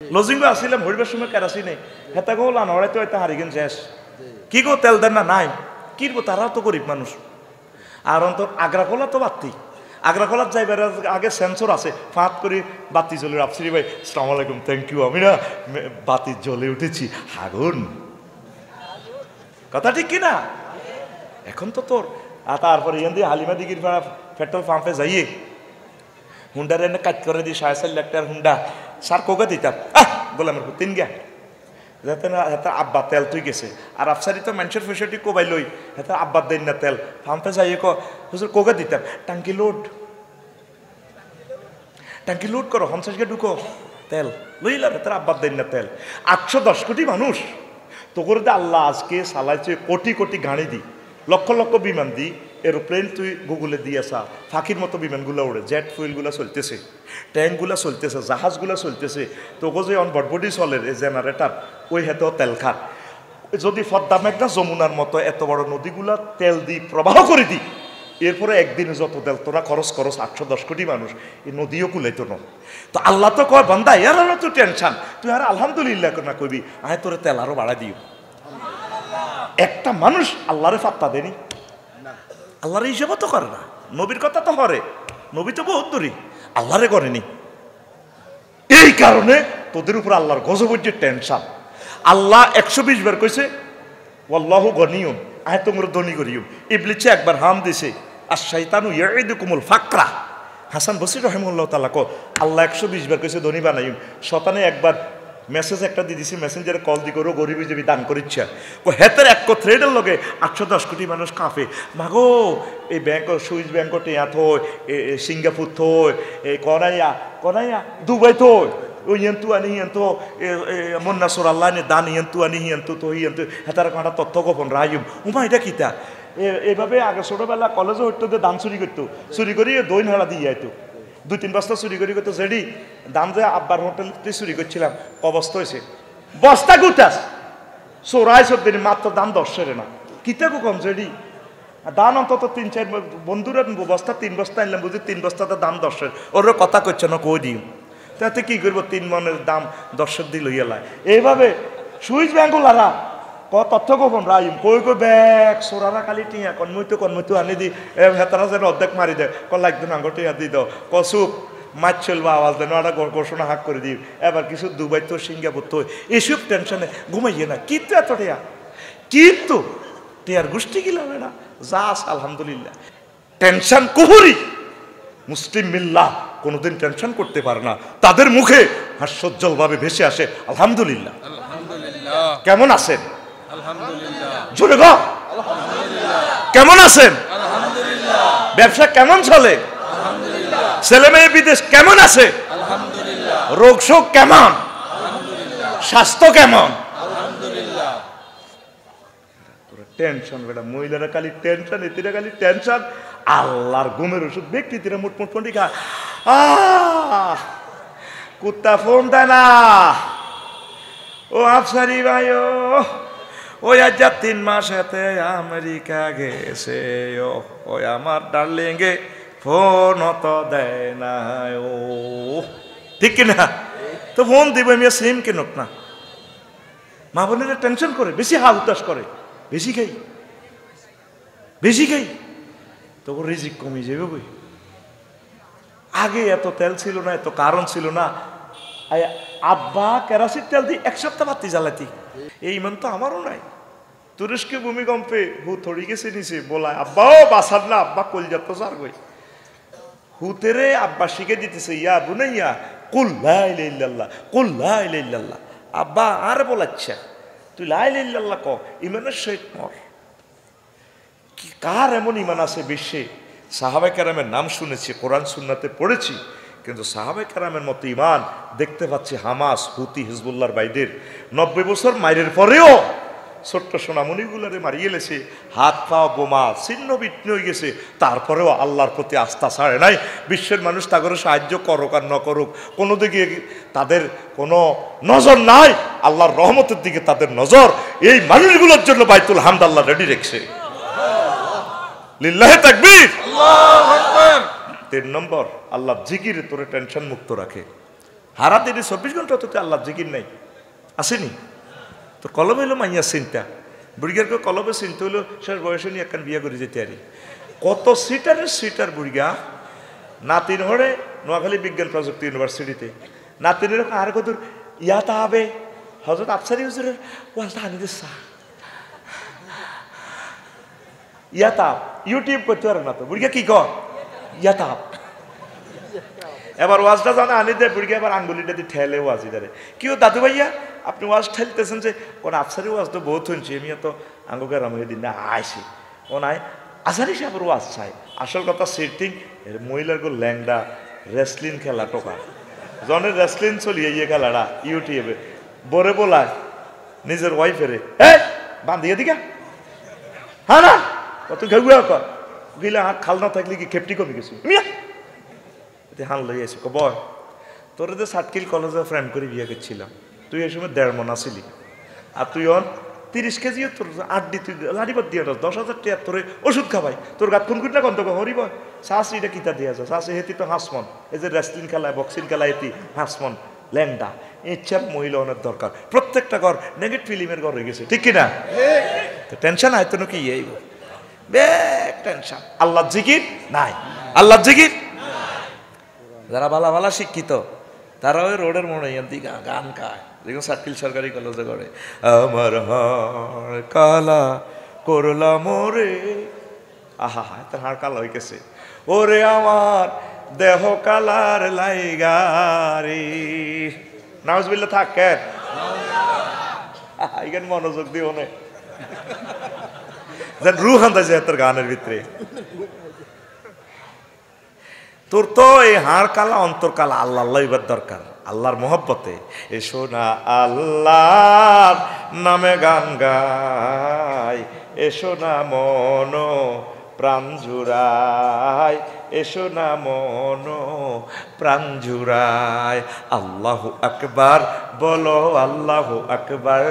Lodging আসছিলাম হইবার সময় কেরাসি নেই হেতা গো লানড়াই তো এটা হারিগেন শেষ কি গো তেল দেন না নাই কিনবো তারাও তো গরিব মানুষ আর অন্তর আগ্রাকলা তো বাতি আগ্রাকলার যাইবার আগে সেন্সর আছে ফাঁত করে বাতি জ্বলে আফসরি ভাই আসসালামু আলাইকুম থ্যাংক ইউ আমি না বাতি জ্বলে উঠেছি আগুন কথা ঠিক কিনা এখন তো তোর আর তারপরে এখান দিয়ে হালিমা দিঘির পেট্রোল পাম্পে যাইয়ে হুন্ডার এনে কাজ করে দিই 4.5 লাখ টাকার হুন্ডা সার কোকা দিতাম গোলামের তিন গা যাতে না হেতার আব্বা তেল তুই গেছে আর আফসারি তো মানুষের ফেসিলিটি কোবাই লই হেতার আব্বার দেন না তেল পাম্পে যাইয়ে হুজুর কোকা দিতাম টাঙ্কি লোড করো 50 গে ঢুকো তেল লইলাম হেতার আব্বার দেন না তেল 810 কোটি মানুষ তো করে দে আল্লাহ আজকে চালাইছে কোটি কোটি গাড়ি দি লক্ষ লক্ষ বিমান দি এরোপ্লেন তুই গুগলে দিয়ে আসা ফাঁকির মতো বিমানগুলো ওড়ে জেট ফুয়েলগুলো চলতেছে ট্যাঙ্কগুলো চলতেছে জাহাজগুলো চলতেছে তোকে যে অন বটবডি চলে এই জেনারেটার ওই হেতেও তেল খার যদি ফদ্দা মেঘনা যমুনার মতো এত বড় নদীগুলা তেল দি প্রবাহ করে দি এরপরে একদিনে যত তেল তোরা খরচ 810 কোটি মানুষ এই নদীও কুলাইতো না তো আল্লাহ তো কয় বান্দা এর আলো তো টেনশন তুই আর আলহামদুলিল্লাহ না কবি আয় তোরে তেল আরো বাড়া দিও একটা মানুষ আল্লাহরে ফাত্তা দেনি আল্লাহর হিসেবে তো করে না নবীর কথা তো করে নবী তো বহুত দূরী আল্লাহরে করেনি এই কারণে তোদের উপর আল্লাহর গজবের টেনশন আল্লাহ 120 বার কইছে ওয়াল্লাহু গনিয়ুন আয় তোমরা ধনী করিও ইবলিসে একবার হাম দিছে আর শয়তানু ইয়াইদুকুমুল ফাকরা হাসান বসরি রাহিমাহুল্লাহ তাআলা কো আল্লাহ 120 বার কইছে ধনী বানাইম শয়তানে একবার মেসেজ একটা দিয়ে দিছি মেসেঞ্জারে কল দি করো গরিবী যদি দান করিচ্ছা ও হেতের এক থ্রেডের লগে 810 কোটি মানুষ কাঁপে মাগো এই ব্যাংক সুইস ব্যাংকটে থই সিঙ্গাপুর থই এই কনাইয়া দুবাই থই ওই ইয়েন্তু আনি ইয়েন্তু মন্নাসুর আল্লাহ নে দান ইয়েন্তু আনি ইয়েন্তু তো ইয়েন্তু হেতার কাঁটা তথ্য গোপন রাইম উমা এটা কিতা এইভাবে আগে ছোটবেলা কলেজে হইতো যে দান চুরি করতো চুরি করি দই নাড়া দিয়ে যাইতো 2-3 বস্তা চুরি করি করতো যেডি দাম যে আব্বার হোটেলতে চুরি করছিলাম অবস্থা হয়েছে বস্তা গুটাস চোরাই দিন মাত্র দাম 10 না কিতাকু কম যেডি দান অন্তত 3-4 বন্ধুরা বস্তা 3 বস্তা আনলাম বুঝি 3 বস্তাতে দাম 10 ওর কথা করছে না কই দিও তাতে কি করবো 3 মনের দাম 10 দিল হইয়ালায় এইভাবে সুইচ ব্যাঙ্কলারা তথ্য গোপন রাইম কই ব্যাগ সোরারা কালি টিয়া কনমইতো আনি দি হেতারা যেন অর্ধেক মারি দেয় লাগতো না টিয়া দি দাও কসুক মাছ চলবা আওয়াজ দেন একটা ঘোষণা হাক করে দিই এবার কিছু দুবাই তো সিঙ্গাপুর তো এইসব টেনশনে ঘুমাইয়ে না কিন্তু এত টিয়া কিন্তু টিয়ার গোষ্ঠী গিলাম না যাস আলহামদুলিল্লাহ টেনশন কুহুরি মুসলিম মিল্লাহ কোনোদিন টেনশন করতে পারে না তাদের মুখে হাস্যোজ্জ্বল ভাবে ভেসে আসে আলহামদুলিল্লাহ কেমন আছেন জোরে গো কেমন আছেন ব্যবসা কেমন চলে ছেলে মেয়ে বিদেশ কেমন আছে রোগ শোক কেমন স্বাস্থ্য কেমন টেনশন বেটা মহিলারা খালি টেনশন এতিরা খালি টেনশন আল্লাহর ঘুমের ওষুধ ব্যক্তিরা মুটমুট ফন্ডি খা কুত্তা ফোন দেয় না ও আফসারি ভাই ওই আজ 3 মাস হেতে আমেরিকা গেছে ওই আমার ডার্লিংয়ে ফোন তো দেয় না ও ঠিক কিনা তো ফোন দিব আমি সিম কিনুক না মা বোনেরা টেনশন করে বেশি হা উতাস করে বেশি খাই তবু রিজিক কমে যাবে বই আগে এত তেল ছিল না এত কারণ ছিল না আব্বা কেরাসিন তেল দিয়ে 1 সপ্তাহ বাতি জ্বালাতি এই ইমান তো আমারও নাই তুরস্কে ভূমিকম্পে থড়ি গেছে নিচে বলায় আব্বাও বাসার না আব্বা কলজাত তো সার গই হুতেরে আব্বা শিখে দিতেছে ইয়া বুনাইয়া কুল লা ইলাহা ইল্লাল্লাহ কুল লা ইলাহা ইল্লাল্লাহ আব্বা আর বলাচ্ছে তুই লা ইলাহা ইল্লাল্লাহ ক ইমানের সহিত মর কি কার এমন ইমান আছে বিশ্বে সাহাবায়ে কেরামের নাম শুনেছি কোরআন সুন্নাতে পড়েছি কিন্তু সাহাবায়ে কেরামের মতো ইমান দেখতে পাচ্ছি হামাস হুতি হিজবুল্লাহর বাইদের 90 বছর মাইরের পরেও ছোট্ট সোনামণিগুলারে মারিয়ে লেছে হাত পা বোমা ছিন্ন বিচ্ছিন্ন হয়ে গেছে তারপরেও আল্লাহর প্রতি আস্থা ছাড়ে নাই বিশ্বের মানুষ তাকে সাহায্য করুক আর না করুক কোনো দিকে তাদের কোনো নজর নাই আল্লাহর রহমতের দিকে তাদের নজর এই মানুষগুলোর জন্য বাইতুল হামদ আল্লাহ রেডি রেখেছে লিল্লাহি তাকবীর আল্লাহু আকবার 3 নম্বর আল্লাহ জিকিরে তোরে টেনশন মুক্ত রাখে হারা দিনে 24 ঘন্টা তো আল্লাহ জিকির নাই আসেনি তোর কলম হইলো মাইয়া চিন্তা বুড়িগার কলমে চিন্তা হইলো শেষ বয়সে নিয়ে একখান বিয়া করে যেতে আরি কত সিটার বুড়িগা নাতিন হরে নোয়াখালী বিজ্ঞান প্রযুক্তি ইউনিভার্সিটিতে নাতিনের আর কত ইয়াতা হবে হজরত আফসারি হুজুরের ওয়াজটা আনি দিচ্ছা ইয়াতাপ ইউটিউব করতে পারে না তো বুড়িগা কি কর ইয়াতাপ এবার ওয়াজটা জানে আনি দেয় বুড়িগা এবার আঙ্গুলিটা দিয়ে ঠেলে ওয়াজি ধরে কেউ দাদু ভাইয়া আপনি ওয়াজ ঠেলতেছেন যে কোন আফসারি ওয়াজ তো বহুত শুনছি আমি তো আঙ্গুকে রামিয়ে দিন না আইসি ও নাই আসারি সাহেবের ওয়াজ চাই আসল কথা সিটিং মহিলার গো ল্যাংডা রেসলিং খেলা টোকা জনের রেসলিং চলিয়ে ইয়ে খেলাটা ইউটিউবে বরে বলায় নিজের ওয়াইফেরে হ্যাঁ বান্ধিয়ে দিকা হ্যাঁ না কত ঘেগুয়া কর গিলা হাত খাল না থাকলে কি খেপটি কমে গেছি হান লই আসি বয় তোর তো সাতকিল কলেজে ফ্রেন্ড করে বিয়ে করছিলাম তুই এই সময় 1.5 মণ আসিলি আর তুই 30 কেজিও তোর আড্ডি তুই লাড়িবার দিয়ে 10,000 টাকা তোর ওষুধ খাবাই তোর গাত খুন কুটনা কন্ত হরিব শাশি এটা কিতা দিয়া যা শাশি হেতি তো হাসমন এই যে রেসলিং খেলায় বক্সিং খেলায় হেতি হাসমন ল্যাংডা ইচ্ছার মহিলা অনেক দরকার প্রত্যেকটা ঘর নেগেটিভ ফিল্মের ঘর হয়ে গেছে ঠিক কিনা টেনশন আয় তো কি এই বেক টেনশন আল্লাহ জিকির নাই আল্লাহ জিকির যারা ভালা ভালা শিক্ষিত তারা ওই রোডের মোড়ে দিকে গান গায় দেখুন সাতকিল সরকারি কলেজে করে আমার হাড় কালা করলা মোরে আহা হা তার হাড় কালা হয়ে গেছে ওরে আমার দেহ কালার লাইগারি নাউজুবিল্লাহ থাকে এখানে মনোযোগ দিও না যেন রুহ আন্দাজে তোর গানের ভিতরে তোর তো এই হাড় কালা অন্তর কালা আল্লাহ আল্লাহ এবার দরকার আল্লাহর মহব্বতে এসো না আল্লাহর নামে গান গাই এসো না মন প্রাণ জুড়াই এসো না মন প্রাণ জুড়াই আল্লাহু আকবার বলো আল্লাহু আকবার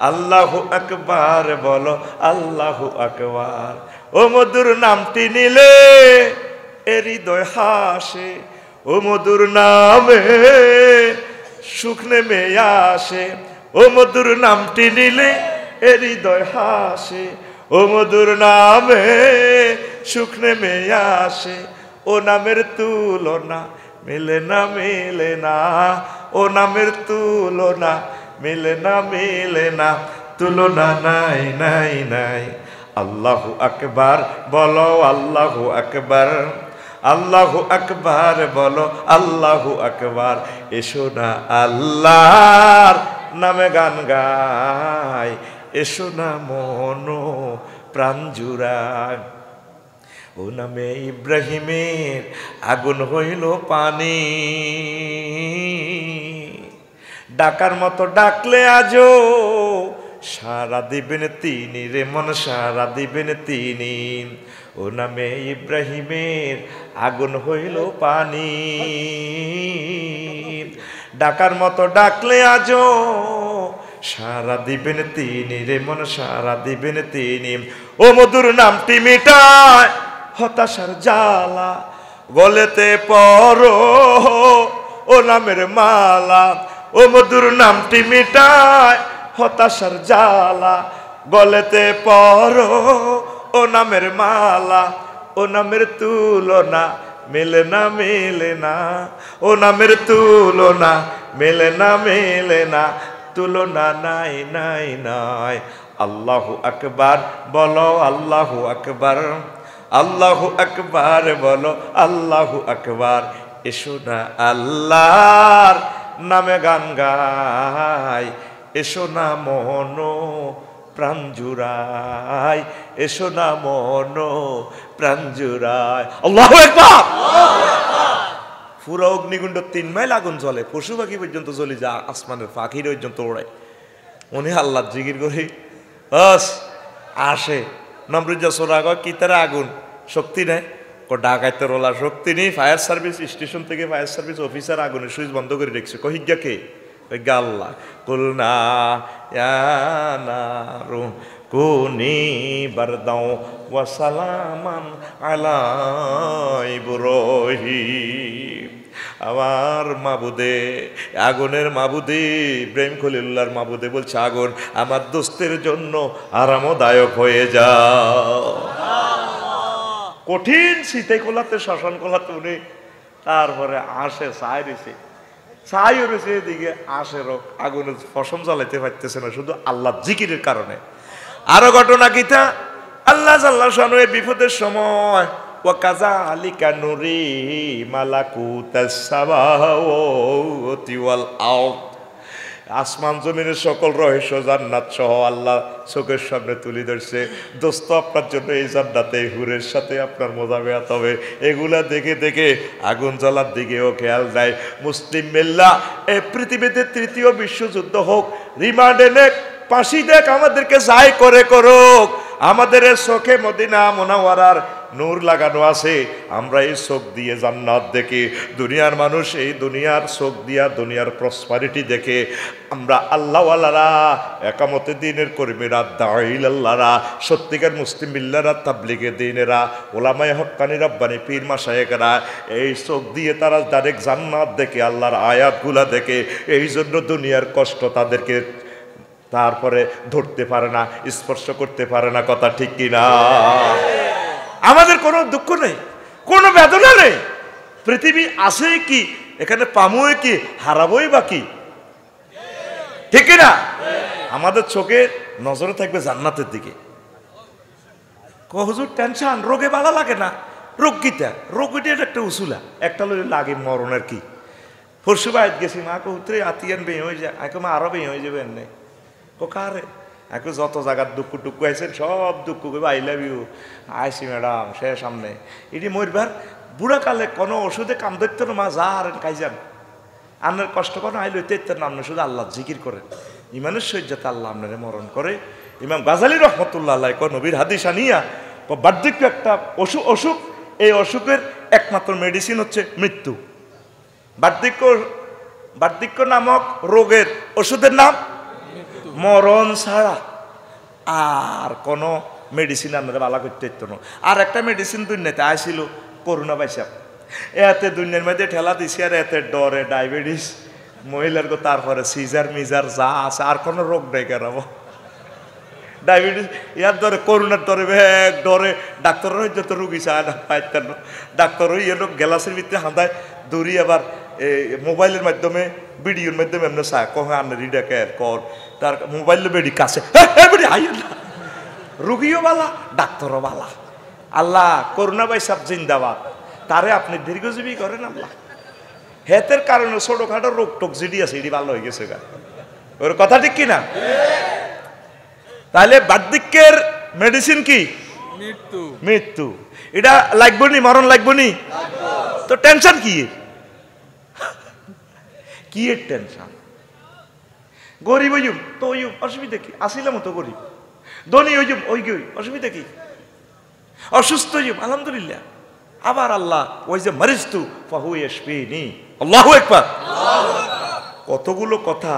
আল্লাহু আকবার বলো আল্লাহু আকবার ও মধুর নামটি নিলে হৃদয় হাসে ও মধুর নামে সুখ নেমে আসে ও মধুর নামটি নিলে হৃদয় হাসে ও মধুর নামে সুখ নেমে আসে ও নামের তুলনা মিলে না মিলে না ও নামের তুলনা মিলে না তুলনা নাই নাই নাই আল্লাহু আকবার বলো আল্লাহু আকবার আল্লাহু আকবার বলো আল্লাহু আকবার এসো না আল্লাহর নামে গান গাই এসো না মন প্রাণ জুড়ায় ও নামে ইব্রাহিমের আগুন হইল পানি ডাকার মতো ডাকলে আজো সারা দিবেন তিনি রে মন সারা দিবেন তিনি ও নামে ইব্রাহিমের আগুন হইল পানি ডাকার মতো ডাকলে আজো সারা দিবেন তিনি রে মন সারা দিবেন তিনি ও মধুর নামটি মিটায় হতাশার জ্বালা গলেতে পরো ও নামের মালা ও মধুর নামটি মিটায় হতাশার জ্বালা গলেতে পরো ও নামের মালা ও নামের তুলনা মেলে না ও নামের তুলনা মেলে না তুলনা নাই নাই নাই আল্লাহু আকবার বলো আল্লাহু আকবার আল্লাহু আকবার বলো আল্লাহু আকবার এসো না আল্লাহর নামে গান গাই এসো না মন প্রাণ জুড়াই এসো না মন প্রাণ জুড়াই আল্লাহু আকবার পুরো অগ্নিকুণ্ড 3 মাইল আগুন জ্বলে পশু পাখি পর্যন্ত জ্বলে যা আসমানের পাখির পর্যন্ত ওড়ায় উনি আল্লাহ জিকির করে আসে নমরুজা সোরা কি তারা আগুন শক্তি নেই ডাকাইতে রোলা শক্তি নেই ফায়ার সার্ভিস স্টেশন থেকে ফায়ার সার্ভিস অফিসার আগুনের সুইচ বন্ধ করে রেখেছে কহিজ্ঞা কে আল্লাহ কুলনা ইয়ানারু কুনি বারদাও ওয়া সালামান আলা ইব্রাহিম আমার মাবুদে, আগুনের মাবুদে, ইব্রাহিম খলিলুল্লাহর মাবুদে বলছে আগুন আমার দোস্তের জন্য আরামদায়ক হয়ে যাও। কঠিন শীতে কোলাতে, শ্মশান কোলাতে উনি তারপরে আসে ছাই রয়েছে, ছাই রয়েছে, এদিকে আসের আগুনের ফসম জ্বালাইতে পারতেছে না, শুধু আল্লাহ জিকিরের কারণে। আরো ঘটনা কিতা, আল্লাহ জাল্লাহু শানহু বিপদের সময় ওয়াকাযালিকা নুরি মালাকুতাস সামাওয়াতি ওয়াল আরদ, আসমান জমিনের সকল রহস্য জান্নাত সহ আল্লাহ চোখের সামনে তুলে ধরছে। দোস্ত আপনার জন্য এই জান্নাতে হুরের সাথে আপনার মোজাবেহাত হবে। এগুলা দেখে দেখে আগুন জ্বালার দিকেও খেয়াল দেয়। মুসলিম মিল্লাহ, এই পৃথিবীতে তৃতীয় বিশ্বযুদ্ধ হোক, রিমান্ডে নেক, ফাঁসি দেখ, আমাদেরকে যাই করে করুক, আমাদের চোখে মদিনা মুনাওয়ারার নূর লাগানো আছে। আমরা এই চোখ দিয়ে জান্নাত দেখি, দুনিয়ার মানুষ এই দুনিয়ার চোখ দিয়া দুনিয়ার প্রসপারিটি দেখে। আমরা আল্লাহওয়ালারা, একামতে দ্বীনের কর্মীরা, দাঈল আল্লাহরা, সত্যিকার মুসলিম মিল্লারা, তাবলিগে দ্বীনেরা, ওলামায়ে হক্কানি রব্বানি পীর মাশায়েখরা, এই চোখ দিয়ে তারা ডাইরেক্ট জান্নাত দেখে, আল্লাহর আয়াতগুলা দেখে। এই জন্য দুনিয়ার কষ্ট তাদেরকে তারপরে ধরতে পারে না, স্পর্শ করতে পারে না। কথা ঠিক কিনা? আমাদের কোনো দুঃখ নেই, কোনো বেদনা নেই। পৃথিবী আছে কি, এখানে পামুই কি, হারাবই বা কি? ঠিক কিনা? আমাদের চোখে নজরে থাকবে জান্নাতের দিকে। হুজুর টেনশন, রোগে ভালো লাগে না। রোগ কিটা? রোগ একটা উসুলা, একটা লাগে মরণের কি। পরশু বাইত গেছি, মা কৌত্রে আতিয়ান বেয়ে হয়ে যায়, মা আরো বেয়ে হয়ে যাবে এমনি। কারে এখন যত জায়গার দুঃখ টুকু আইসেন, সব দুঃখ করবে আই লাভ ইউ, আইসি ম্যাডাম সে সামনে। এটি মরবার বুড়াকালে কোনো ওষুধে কাম ধরত না, মা যা আর খাইজান, আপনার কষ্ট করেন আইলে তেতেন না, আপনি শুধু আল্লাহ জিকির করেন। ইমানের সহ্যতা আল্লাহ আপনারে মরণ করে। ইমাম গাজালি রহমতুল্লাহ আলাইহি নবীর হাদিস আনিয়া বার্ধক্য একটা অসুখ, এই অসুখের একমাত্র মেডিসিন হচ্ছে মৃত্যু। বার্ধক্য নামক রোগের ওষুধের নাম মরণ ছাড়া আর কোনো মেডিসিন আপনারা ভালো করতে হতো না। আর একটা মেডিসিন দুনিয়াতে আইছিল, করোনা ভাইরাস। এতে দুনিয়ার মধ্যে ঠেলা দিছি, আর এতে ডরে ডায়াবেটিস, মহিলার গো, তারপরে সিজার মিজার যা আছে, আর কোনো রোগ নেই কেন। ডায়াবেটিস ইয়ার ধরে, করোনার ধরে ব্যাগ ডরে, ডাক্তাররা যত রুগী চায় না পাইতেন না। ডাক্তার ওই এলো গ্লাসের ভিতরে হাঁদায় দৌড়ি, আবার মোবাইলের মাধ্যমে ভিডিওর মাধ্যমে এমনি চায়, কহে আনে রিডাকে কর, তার মোবাইলে বেডি কাছে বেডি হাই না। রুগীও বালা, ডাক্তারও বালা। আল্লাহ করোনা ভাই সাহেব জিন্দাবাদ, তারে আপনি দীর্ঘজীবী করেন আল্লাহ। হেতের কারণে ছোটখাটো রোগ টোক জিডি আছে, এটি ভালো হয়ে গেছে। ওর কথা ঠিক কিনা? তাহলে বার্ধক্যের মেডিসিন কি? মৃত্যু। মৃত্যু। এটা লাগবো নি, মরণ লাগবো নি, তো টেনশন কি? কি এর টেনশন? গরিব হইম তো ওই অসুবিধা কি? আসিলাম তো গরিব। ধনী হইম ওই গই, অসুবিধা কি? অসুস্থ হইম আলহামদুলিল্লাহ। আবার আল্লাহ ওই যে মারিস্তু ফাহু ইয়াশফিনি, আল্লাহু আকবার। কতগুলো কথা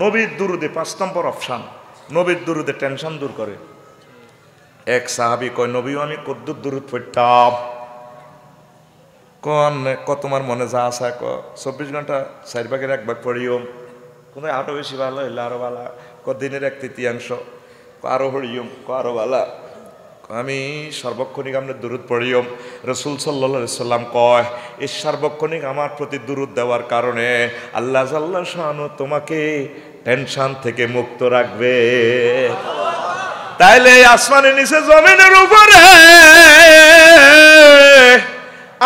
নবীর দুরুদে ৫ নম্বর অপশন। নবীর দুরুদে টেনশন দূর করে। এক সাহাবী কয়, নবী আমি কদ্দুর দুরুদ পড়তাম। তোমার মনে যা আছে ২৪ ঘন্টা ৪ ভাগের ১ ভাগ পড়িও, কোনো আরো বেশি ভালো হইলে আরো ভালো, দিনের ১/৩ আরো হরিয়ম, আরো ভালো। আমি সর্বক্ষণিক আপনার দুরুদ পড়িও। রসুল সাল্লাল্লাহু আলাইহি সাল্লাম কয়, এই সার্বক্ষণিক আমার প্রতি দুরুদ দেওয়ার কারণে আল্লাহ জাল্লাহু শানহু তোমাকে টেনশন থেকে মুক্ত রাখবে। তাইলে আসমানের নিচে জমিনের উপরে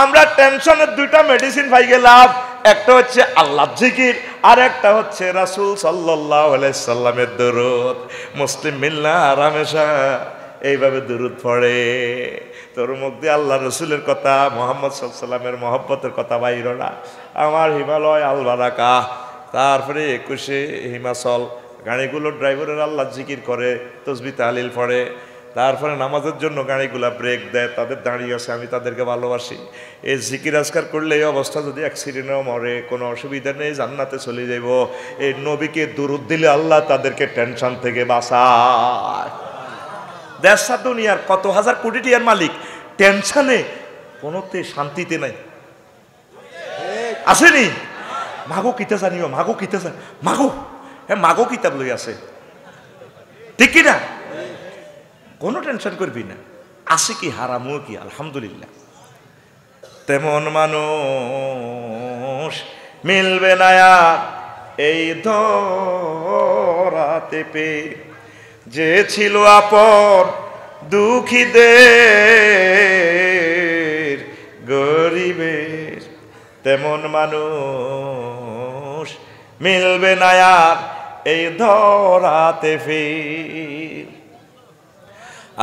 আমরা টেনশনের ২টা মেডিসিন পাই গেলাম। একটা হচ্ছে আল্লাহ জিকির, আর একটা হচ্ছে রাসূল সাল্লাল্লাহু আলাইহি সাল্লামের দুরূদ। মুসলিম মিল্লাহ রামেশা এইভাবে দুরূদ পড়ে, তোর মুখ দিয়ে আল্লাহ রসুলের কথা, মুহাম্মদ সাল্লাল্লাহু আলাইহি সাল্লামের মহব্বতের কথা বাইর না। আমার হিমালয় আলবারাকা, তারপরে ২১ হিমাচল, গাড়িগুলো ড্রাইভারের আল্লাহ জিকির করে, তসবিহ তাহলিল পড়ে। তারপরে নামাজের জন্য গাড়িগুলা ব্রেক দেয়, তাদের দাঁড়িয়ে আছে, আমি তাদেরকে ভালোবাসি। এই জিকির আজকার করলে এই অবস্থা যদি অ্যাক্সিডেন্টও মরে, কোনো অসুবিধা নেই, জান্নাতে চলে যাব। এই নবীকে দুরূদ দিলে আল্লাহ তাদেরকে টেনশন থেকে বাঁচায়। দেশা দুনিয়ার কত হাজার কোটি টাকার মালিক টেনশনে কোনোতে শান্তিতে নাই। আসেনি মাগো কিতা জানিও মাগো কিতা জানি মাগো হ্যাঁ মাগো কিতাব লই আছে ঠিক কি না কোনো টেনশন করবি না আছে কি হারামও কি আলহামদুলিল্লাহ তেমন মানুষ মিলবে না আর এই ধরাতে পে যে ছিল আপন দুঃখীদের গরিবের তেমন মানুষ মিলবে না আর এই ধরাতে ফির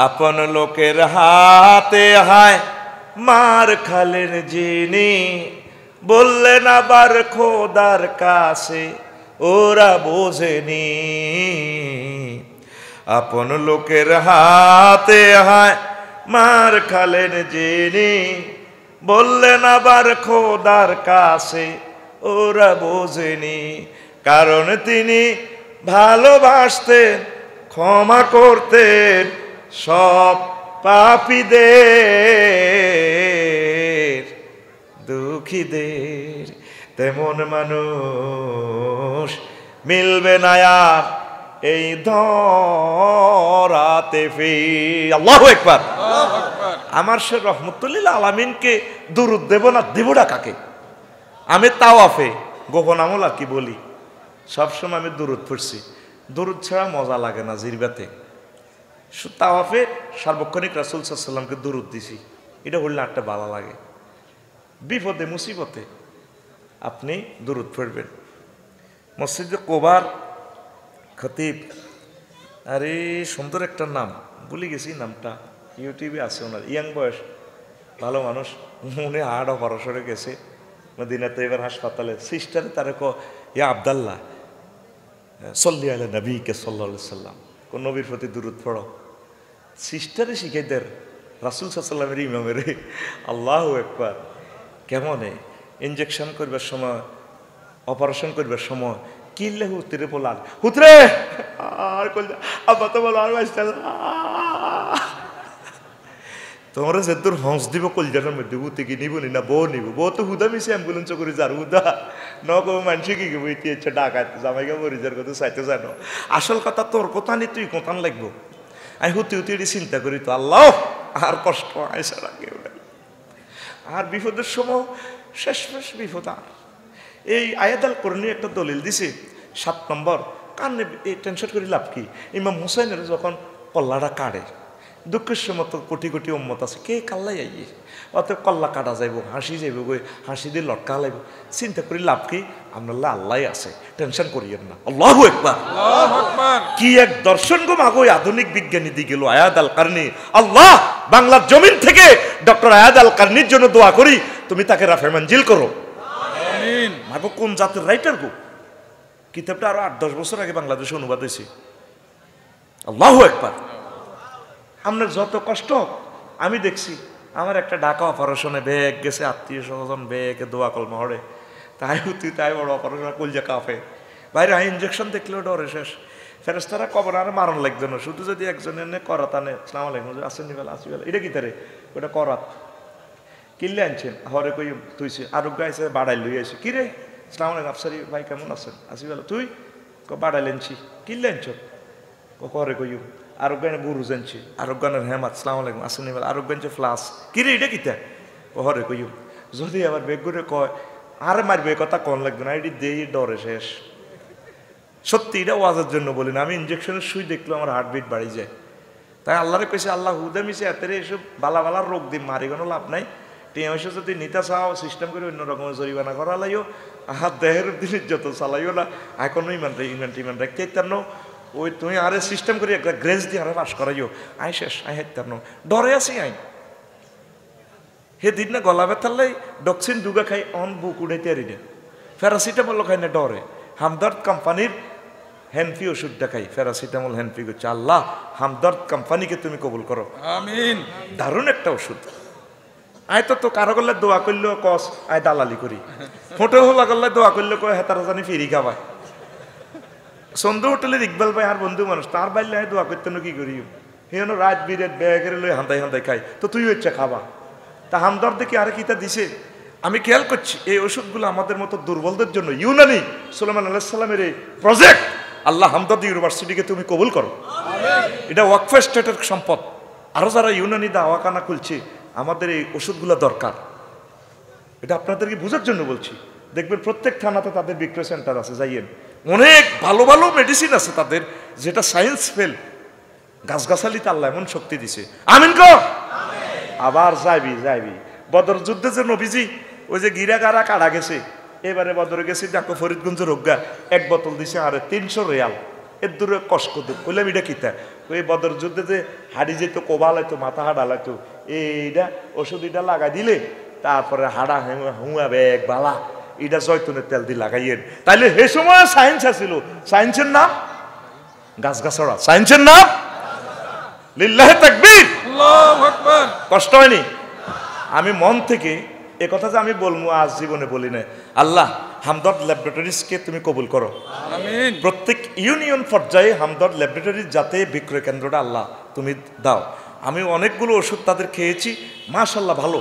আপন লোকের হাতে হায় মার খালেন যিনি বললেন আবার খোদার কাছে ওরা বোঝেনি আপন লোকের হাতে হায় মার খালেন যিনি বললেন আবার খোদার কাছে ওরা বোঝেনি কারণ তিনি ভালোবাসতেন ক্ষমা করতেন সব পাপীদের দুঃখীদের তেমন মানুষ মিলবে না আর এই ধরাতে ফির আল্লাহু আকবার আমার সে রহমতুল্লিল আলামিনকে দুরূদ দেব না দেবটা কাকে আমি তাওয়াফে গোপন আমল আর কি বলি সবসময় আমি দুরূদ পড়ছি দুরূদ ছাড়া মজা লাগে না জিরবাতে তাওয়াফে সার্বক্ষণিক রাসূল সাল্লাল্লাহু আলাইহি ওয়াসাল্লামকে দুরূদ দিছি এটা বললে একটা ভালো লাগে বিপদে মুসিবতে আপনি দুরূদ পড়বেন মসজিদে কোবার খতিব আরে সুন্দর একটা নাম ভুলে গেছি নামটা ইউটিউবে আছে ওনার ইয়াং বয়স ভালো মানুষ উনি হার্ট অপারেশনে গেছে মদিনাতে এবার হাসপাতালে সিস্টারে তারে ইয়া আবদাল্লাহ সল্লি আলা নবীকে সাল্লাল্লাহু আলাইহি সাল্লাম কোন নবীর প্রতি দুরূদ পড়ো সিস্টারে শিখাই দেন রাসূল সাল্লাল্লাহু আলাইহি সাল্লামের ইমামের আল্লাহু আকবার কেমনে ইনজেকশন করবার সময় অপারেশন করবার সময় কিল্লে হুতরে বলার হুতরে আর কইলা আব্বা তো বলো আর বাইস্তাল তোমরা যে তোর হংস দিব কলজাটার মধ্যে হুতে কি নিব না বউ নিব বউ তো হুদা মিশে অ্যাম্বুলেন্স করে যার হুদা নকো মানুষে কি বইতে ইচ্ছে ডাকাত জামাইকে মরিজার কথা চাইতে জানো আসল কথা তোর কথা নি তুই কোথান লাগবো আমি হুতি হুতি চিন্তা করি তো আল্লাহ আর কষ্ট আয়সা রাখে আর বিপদের সময় শেষ বিপদ আর এই আয়াতুল কুরআনে একটা দলিল দিছে 7 নম্বর কানে এই টেনশন করে লাভ কি ইমাম হুসাইনের যখন কল্লাটা কাটে দুঃখের সময় তো কোটি কোটি উম্মত আছে কে কাল্লাই আইয়ে অতএব কল্লা কাটা যাইব হাসি যাইব গই হাসি দিয়ে লটকা লাইব চিন্তা করি লাভ কি আপনার আল্লাহ আছে টেনশন করিয়েন না আল্লাহু আকবার আল্লাহু আকবার কি এক দর্শন গো মাগো আধুনিক বিজ্ঞানী দি গেল আয়াতুল কারনি আল্লাহ বাংলার জমিন থেকে ডক্টর আয়াতুল কারনির জন্য দোয়া করি তুমি তাকে রাফে মঞ্জিল করো আমিন মাগো কোন জাতের রাইটার গো কিতাবটা আরো 8-10 বছর আগে বাংলাদেশে অনুবাদ হয়েছে আল্লাহু আকবার আপনার যত কষ্ট আমি দেখছি আমার একটা ঢাকা অপারেশনে ব্যাগ গেছে আত্মীয় স্বজন ব্যাগে দোয়া কলমা হরে তাই হুতি তাই বড় অপারেশন কলজা কাফে বাইরে ইঞ্জেকশন দেখলেও ডরে শেষ ফেরেশতারা কবর আর মারণ লাগতো না শুধু যদি একজন এনে করাত আনে আসসালামু আলাইকুম আসেনি বেলা আসি বেলা এটা কি তারে ওটা করাত কিনলে আনছেন হরে কই তুইছে আরোগ্য আইসে বাড়াই লই আইছে কি রে আসসালামু আলাইকুম আফসারি ভাই কেমন আছেন আসি বেলা তুই বাড়াই লেনছি কিনলে আনছ হরে কই আরোগ্যানে বুরু জানছি আরোগ্যানের হেমাত আসসালামু আলাইকুম আসেনি বেলা আরোগ্যানছে ফ্লাস কি রে এটা কিতা হরে কই যদি আবার বেগুরে কয় আর মারবে কথা কন লাগবে না এটি দেই ডরে শেষ সত্যি এটা ওয়াজের জন্য বলি না আমি ইঞ্জেকশনের সুই দেখলেও আমার হার্টবিট বাড়ি যায় তাই আল্লাহরে কইছে আল্লাহ হুদা মিশে এতেরে এসব বালা বালা রোগ দিন মারি কোনো লাভ নাই টিএমএসে যদি নিতা চাও সিস্টেম করে অন্য রকমের জরিমানা করা লাইও আহার দেহের দিনের যত চালাইও না এখনো ইমান রাখতে ইত্যান্ন ওই তুমি আরে সিস্টেম করে একটা গ্রেস দিয়ে আরে পাস করাইও আই শেষ আই হেত্যান্ন ডরে আছি আই হে দিন না গলা ব্যথার লাই ডক্সিন দুগা খাই অন বুক উড়াইতে আরি না প্যারাসিটামল খাই না ডরে হামদর্দ কোম্পানির হ্যান্ডফি ওষুধটা খাই প্যারাসিটামল হ্যান্ডফি করছে আল্লাহ হামদর্দ কোম্পানিকে তুমি কবুল করো আমিন দারুণ একটা ওষুধ আয় তো কারো করলে দোয়া করলেও কস আয় দালালি করি ফোটো হলা করলে দোয়া করলে কয় হেতারা জানি ফিরি খাবায় সন্ধ্যা হোটেলের ইকবাল ভাই আর বন্ধু মানুষ তার বাইলে আয় দোয়া করতে কি করি হেন রাত বিরাত ব্যাগের লই হান্দাই হান্দাই খাই তো তুই হচ্ছে খাবা তা হামদর্দ দেখি আরে কিতা দিছে আমি খেয়াল করছি এই ওষুধগুলো আমাদের মতো দুর্বলদের জন্য। ইউনানি সুলাইমান আলাইহিস সালামের এই প্রজেক্ট আল্লাহ হামদর্দ ইউনিভার্সিটিকে তুমি কবুল করো। এটা ওয়াকফ স্টেটের সম্পদ। আরো যারা ইউনানি দাওয়াখানা খুলছে, আমাদের এই ওষুধগুলো দরকার। এটা আপনাদেরকে বোঝার জন্য বলছি। দেখবেন প্রত্যেক থানাতে তাদের বিক্রয় সেন্টার আছে, যাইয়েন। অনেক ভালো ভালো মেডিসিন আছে তাদের, যেটা সায়েন্স ফেল। গাছগাছালিতে আল্লাহ এমন শক্তি দিছে। আমিন কর। আবার যাইবি বদর যুদ্ধে যে নবীজি ওই যে গিরা গারা কাটা গেছে, এবারে বদরে গেছি দেখো ফরিদগঞ্জ রোগা, এক বোতল দিছে আরে 300 রিয়াল। এর দূরে কষ্ট বললাম এটা কিতা, ওই বদর যুদ্ধে যে হাড়ি যেত, কোবাল হইতো, মাথা হাড়া লাগতো, এইটা ওষুধ এটা লাগাই দিলে তারপরে হাড়া হুয়া বেগ বালা, এটা জয়তুনের তেল দিয়ে লাগাইয়েন। তাইলে সে সময় সায়েন্স আছিল। সায়েন্সের নাম গাছগাছড়া, সায়েন্সের নাম লিল্লাহে তাকবীর, আল্লাহু আকবার। কষ্ট হয়নি? আমি মন থেকে এ কথা যে আমি বলবো আজ জীবনে বলি না। আল্লাহ হামদর্দ ল্যাবরেটরিজকে তুমি কবুল করো, আমিন। প্রত্যেক ইউনিয়ন পর্যায়ে হামদর্দ ল্যাবরেটরিজ যাতে বিক্রয় কেন্দ্রটা আল্লাহ তুমি দাও। আমি অনেকগুলো ওষুধ তাদের খেয়েছি, মাশাআল্লাহ ভালো,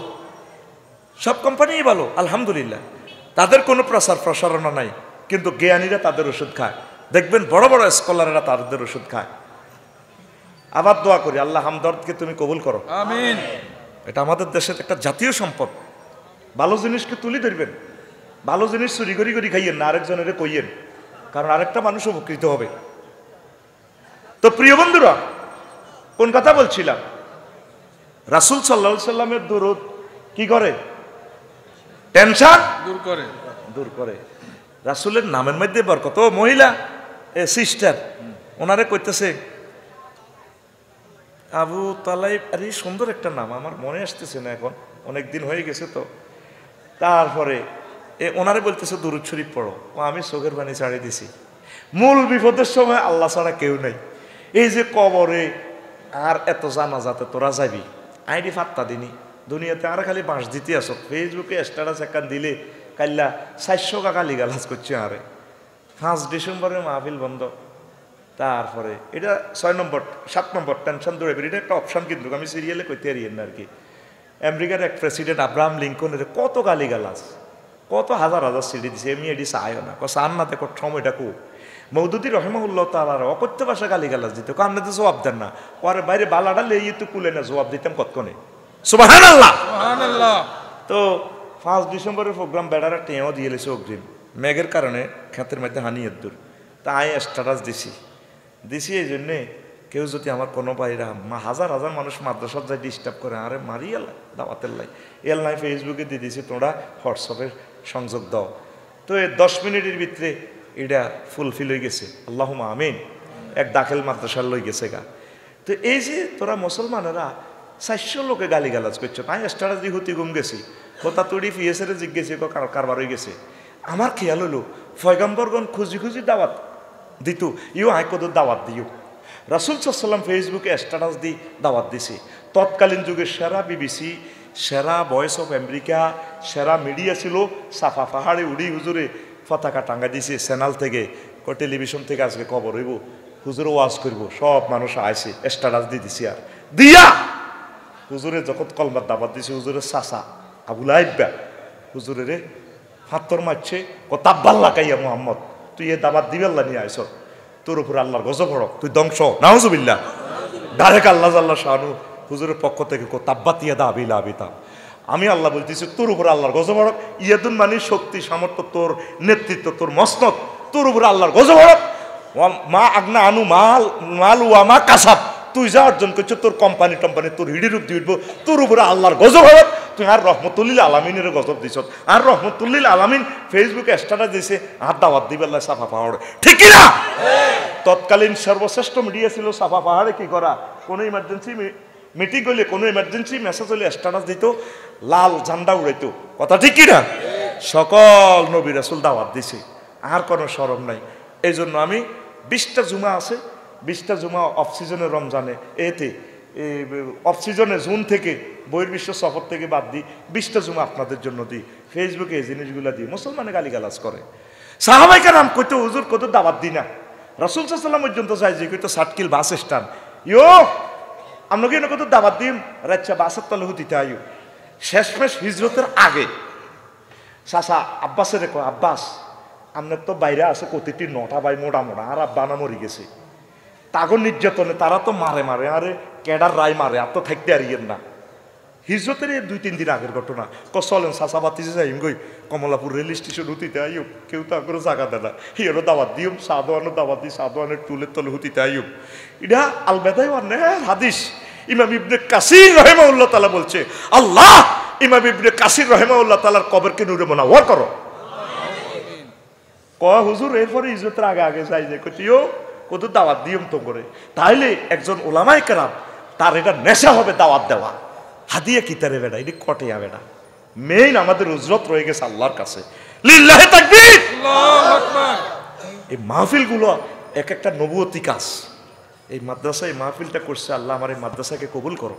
সব কোম্পানিই ভালো আলহামদুলিল্লাহ। তাদের কোনো প্রচার প্রসারণা নাই, কিন্তু জ্ঞানীরা তাদের ওষুধ খায়। দেখবেন বড় বড় স্কলাররা তাদের ওষুধ খায়। আবার দোয়া করি আল্লাহ হামদর্দকে তুমি কবুল করো, আমিন। এটা আমাদের দেশের একটা জাতীয় সম্পদ। ভালো জিনিসকে তুলি ধরবেন, ভালো জিনিস চুরি করি করি খাইয়েন না, আরেকজনের কইয়েন, কারণ আরেকটা মানুষ উপকৃত হবে। তো প্রিয় বন্ধুরা, কোন কথা বলছিলাম? রাসূল সাল্লাল্লাহু আলাইহি সাল্লামের দরুদ কি করে? টেনশন দূর করে। রাসূলের নামের মধ্যে বরকত। ও মহিলা সিস্টার, ওনারে কইতেছে আবু তালাইব, আরে সুন্দর একটা নাম, আমার মনে আসতেছে না এখন, অনেক দিন হয়ে গেছে তো। তারপরে ওনারে বলতেছে দুরূদ শরীফ পড়ো। ও আমি চোখের পানি ছাড়িয়ে দিছি। মূল বিপদের সময় আল্লাহ ছাড়া কেউ নাই। এই যে কবরে আর এত জানাজাতে তোরা যাবি, আইডি ফাত্তা দিনি, দুনিয়াতে আর খালি বাঁশ দিতে আসো। ফেসবুকে স্ট্যাটাস একখান দিলে কাল্লা 400 টাকা লিগালাজ করছে। আরে 5 ডিসেম্বরে মাহফিল বন্ধ। তারপরে এটা 6 নম্বর 7 নম্বর টেনশন দৌড়ে বেরিয়ে, এটা একটা অপশন। কিন্তু আমি সিরিয়ালে কইতে পারিয়েন না আর কি। আমেরিকার এক প্রেসিডেন্ট আব্রাহাম লিঙ্কনের কত গালিগালাজ, কত হাজার হাজার সিডি দিছে। এমনি এটি চায়ও না, চান না দেখো সময়টা কু। মৌদুদি রহমাউল্লাহ তাআলা অকথ্য ভাষা গালিগালাজ দিত, কান্নাতে জবাব দেন না। পরে বাইরে বালাটা লেই তো কুলে না, জবাব দিতাম কতক্ষণে। সুবহানাল্লাহ, সুবহানাল্লাহ। তো 5 ডিসেম্বরের প্রোগ্রাম বেড়ারা টেঁও দিয়ে লেছে অগ্রিম, মেঘের কারণে ক্ষেতের মধ্যে হানি দূর। তাই স্ট্যাটাস দিছি এই জন্যে কেউ যদি আমার কোনো ভাইরা হাজার হাজার মানুষ মাদ্রাসার যায় ডিস্টার্ব করে, আরে মারি এলাই দাওয়াতের লাই এলাই ফেসবুকে দিয়ে দিয়েছি, তোমরা হোয়াটসঅ্যাপে সংযোগ দাও। তো এই 10 মিনিটের ভিতরে এটা ফুলফিল হয়ে গেছে, আল্লাহুম্মা আমিন। এক দাখিল মাদ্রাসার লই গেছে গা। তো এই যে তোরা মুসলমানেরা 400 লোকে গালিগালাজ করছো, তাই স্ট্যাটাস দিয়ে হতি গুম গেছি, কথা তুড়ি ফিয়েছে জিজ্ঞেসে কারবার হয়ে গেছে। আমার খেয়াল হলো পয়গম্বরগণ খুঁজি খুঁজি দাওয়াত দিত, ইউ আয় কত দাওয়াত দিও। রাসূল সাল্লাল্লাহু আলাইহি ওয়াসাল্লাম ফেসবুকে স্ট্যাটাস দিয়ে দাওয়াত দিছে। তৎকালীন যুগের সেরা বিবিসি, সেরা ভয়েস অফ আমেরিকা, সেরা মিডিয়া ছিল। সাফা পাহাড়ে উড়ি হুজুরে পতাকা টাঙ্গা দিছে চ্যানেল থেকে, টেলিভিশন থেকে আজকে খবর হইব, হুজুরে ওয়াজ করব, সব মানুষ আইছে স্ট্যাটাস দিয়ে দিছি। আর দিয়া হুজুরে যখন কলমার দাওয়াত দিছে, হুজুরের চাচা আবু লাইব্বা হুজুরে রে ফাত্তর মারছে, ও তাব্বাল্লা কাইয়া মুহাম্মদ, তুই এ দাওয়াত দিবেল্লা নিয়ে আইছ, তোর উপরে আল্লাহর গজব পড়ক, তুই ধ্বংস। নাউজুবিল্লাহ। ডাইরেক্ট আল্লাহ জাল্লা শানু হুজুরের পক্ষ থেকে কো তাব্বাতিয়া দা আবিলা আবিতা, আমি আল্লাহ বলতেছি তোর উপরে আল্লাহর গজব পড়ক। ইয়াদুন মানে শক্তি, সামর্থ্য, তোর নেতৃত্ব, তোর মসনদ, তোর উপরে আল্লাহর গজব পড়ক। মা আগনা আনু মাল ওয়া মা কাসাব, তুই যা অর্জন করছো, তোর কোম্পানি টম্পানি তোর হিডির রূপ দিয়ে উঠবো, তোর উপরে আল্লাহর গজব পড়ক। তুই আর রহমতুল্লিল আলামিনের গজব দিছ। আর রহমতুল্লিল আলামিন ফেসবুকে স্ট্যাটাস দিছে, আর দাওয়াত দিবে আল্লাহ সাফা পাহাড়ে, ঠিক কি না? তৎকালীন সর্বশ্রেষ্ঠ মিডিয়া ছিল সাফা পাহাড়ে কি করা, কোনো ইমার্জেন্সি মিটিং হইলে, কোনো ইমার্জেন্সি মেসেজ হলে স্ট্যাটাস দিত, লাল ঝান্ডা উড়াইতো, কথা ঠিক কি না? সকল নবী রাসূল দাওয়াত দিছে, আর কোনো শরম নাই। এই জন্য আমি 20টা জুমা আছে, 20টা জুমা অফ সিজনে রমজানে, এতে অফ সিজনে জুন থেকে বহির্বিশ্ব সফর থেকে বাদ দিই, 20টা জুমা আপনাদের জন্য দিই। ফেসবুকে এই জিনিসগুলো দিই, মুসলমানে গালিগালাজ করে। সাহাবায়ে কেরাম কইতো হুজুর কত দাওয়াত দিই না, রাসূল সাল্লাল্লাহু আলাইহি ওয়াসাল্লাম পর্যন্ত যায় যে কইতো সাটকিল বাস স্ট্যান্ড, ইয়ো আমরা কত দাওয়াত দিম, রাচ্চা বাসের তলে হতিতে আয়ু। শেষমেশ হিজরতের আগে চাচা আব্বাসের কো, আব্বাস আপনার তো বাইরে আছে প্রতিটি 9টা ভাই মোড়া মোড়া, আর আব্বা না মরি গেছে, তাগর নির্যাতনে তারা তো মারে মারে, আরে কেডার রায় মারে, আর তো থাকতে আরিয়েন না। হিজরতের 2-3 দিন আগের ঘটনা। চলেন চাচা বাতিছে যাইম গই কমলাপুর রেল স্টেশন হুতিতে আইব, কেউ তো করে জায়গা দেয় না, হিরো দাওয়াত দিম, সাদোয়ানের দাওয়াত দিই, সাদোয়ানের টুলের তলে হুতিতে আইব। এটা আলবেদাই মানে হাদিস। ইমাম ইবনে কাসির রহিমাহুল্লাহ তাআলা বলছে, আল্লাহ ইমাম ইবনে কাসির রহিমাহুল্লাহ তাআলার কবরকে নূরে মুনাওয়ার করো। হুজুর এরপরে হিজরতের আগে আগে যাই যে কইও কত দাওয়াত দিম তো করে। তাইলে একজন ওলামায়ে কেরাম তার এটা নেশা হবে দাওয়াত দেওয়া। হাদিয়া কিতারে বেড়া, এটি কটেয়া বেড়া। মেইন আমাদের উজরত রয়ে গেছে আল্লাহর কাছে। লিল্লাহি তাকবীর, আল্লাহু আকবার। এই মাহফিলগুলো এক একটা নবুয়তি কাজ। এই মাদ্রাসা এই মাহফিলটা করছে আল্লাহ, আমার এই মাদ্রাসাকে কবুল করো,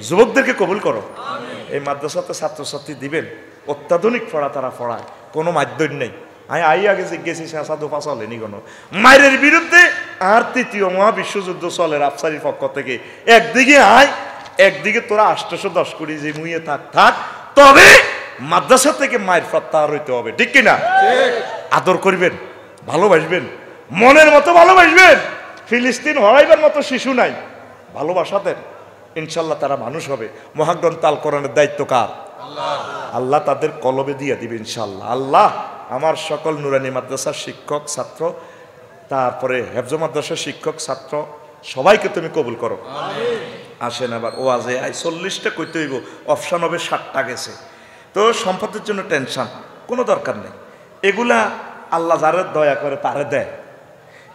যুবকদেরকে কবুল করো। এই মাদ্রাসাতে ছাত্রছাত্রী দিবেন, অত্যাধুনিক পড়া তারা পড়ায়, কোনো মাধ্যম নেই। আমি আগে জিজ্ঞেসি সাদু পাশা হলেনি কোনো মায়ের বিরুদ্ধে। আর 3য় মহাবিশ্বযুদ্ধ চলে আফসারির পক্ষ থেকে। একদিকে একদিকে তোরা 810 কোটি যে মুইয়ে থাক, তবে মাদ্রাসা থেকে মায়ের প্রত্যাহার হইতে হবে, ঠিক কিনা? আদর করবেন, ভালোবাসবেন, মনের মতো ভালোবাসবেন। ফিলিস্তিন হরাইবার মতো শিশু নাই, ভালোবাসা দেন, ইনশাল্লাহ তারা মানুষ হবে। মহাগ্রন্থ আল কোরআনের দায়িত্ব কার? আল্লাহ তাদের কলবে দিয়ে দিবে ইনশাল্লাহ। আল্লাহ আমার সকল নুরানি মাদ্রাসার শিক্ষক ছাত্র, তারপরে হেফজ মাদ্রাসার শিক্ষক ছাত্র সবাইকে তুমি কবুল করো। আসেন আবার ওয়াজে 40টা কইতে হইব, অপশন হবে 60টা গেছে। তো সম্পদের জন্য টেনশন কোনো দরকার নেই। এগুলা আল্লাহ যারে দয়া করে তারে দেয়।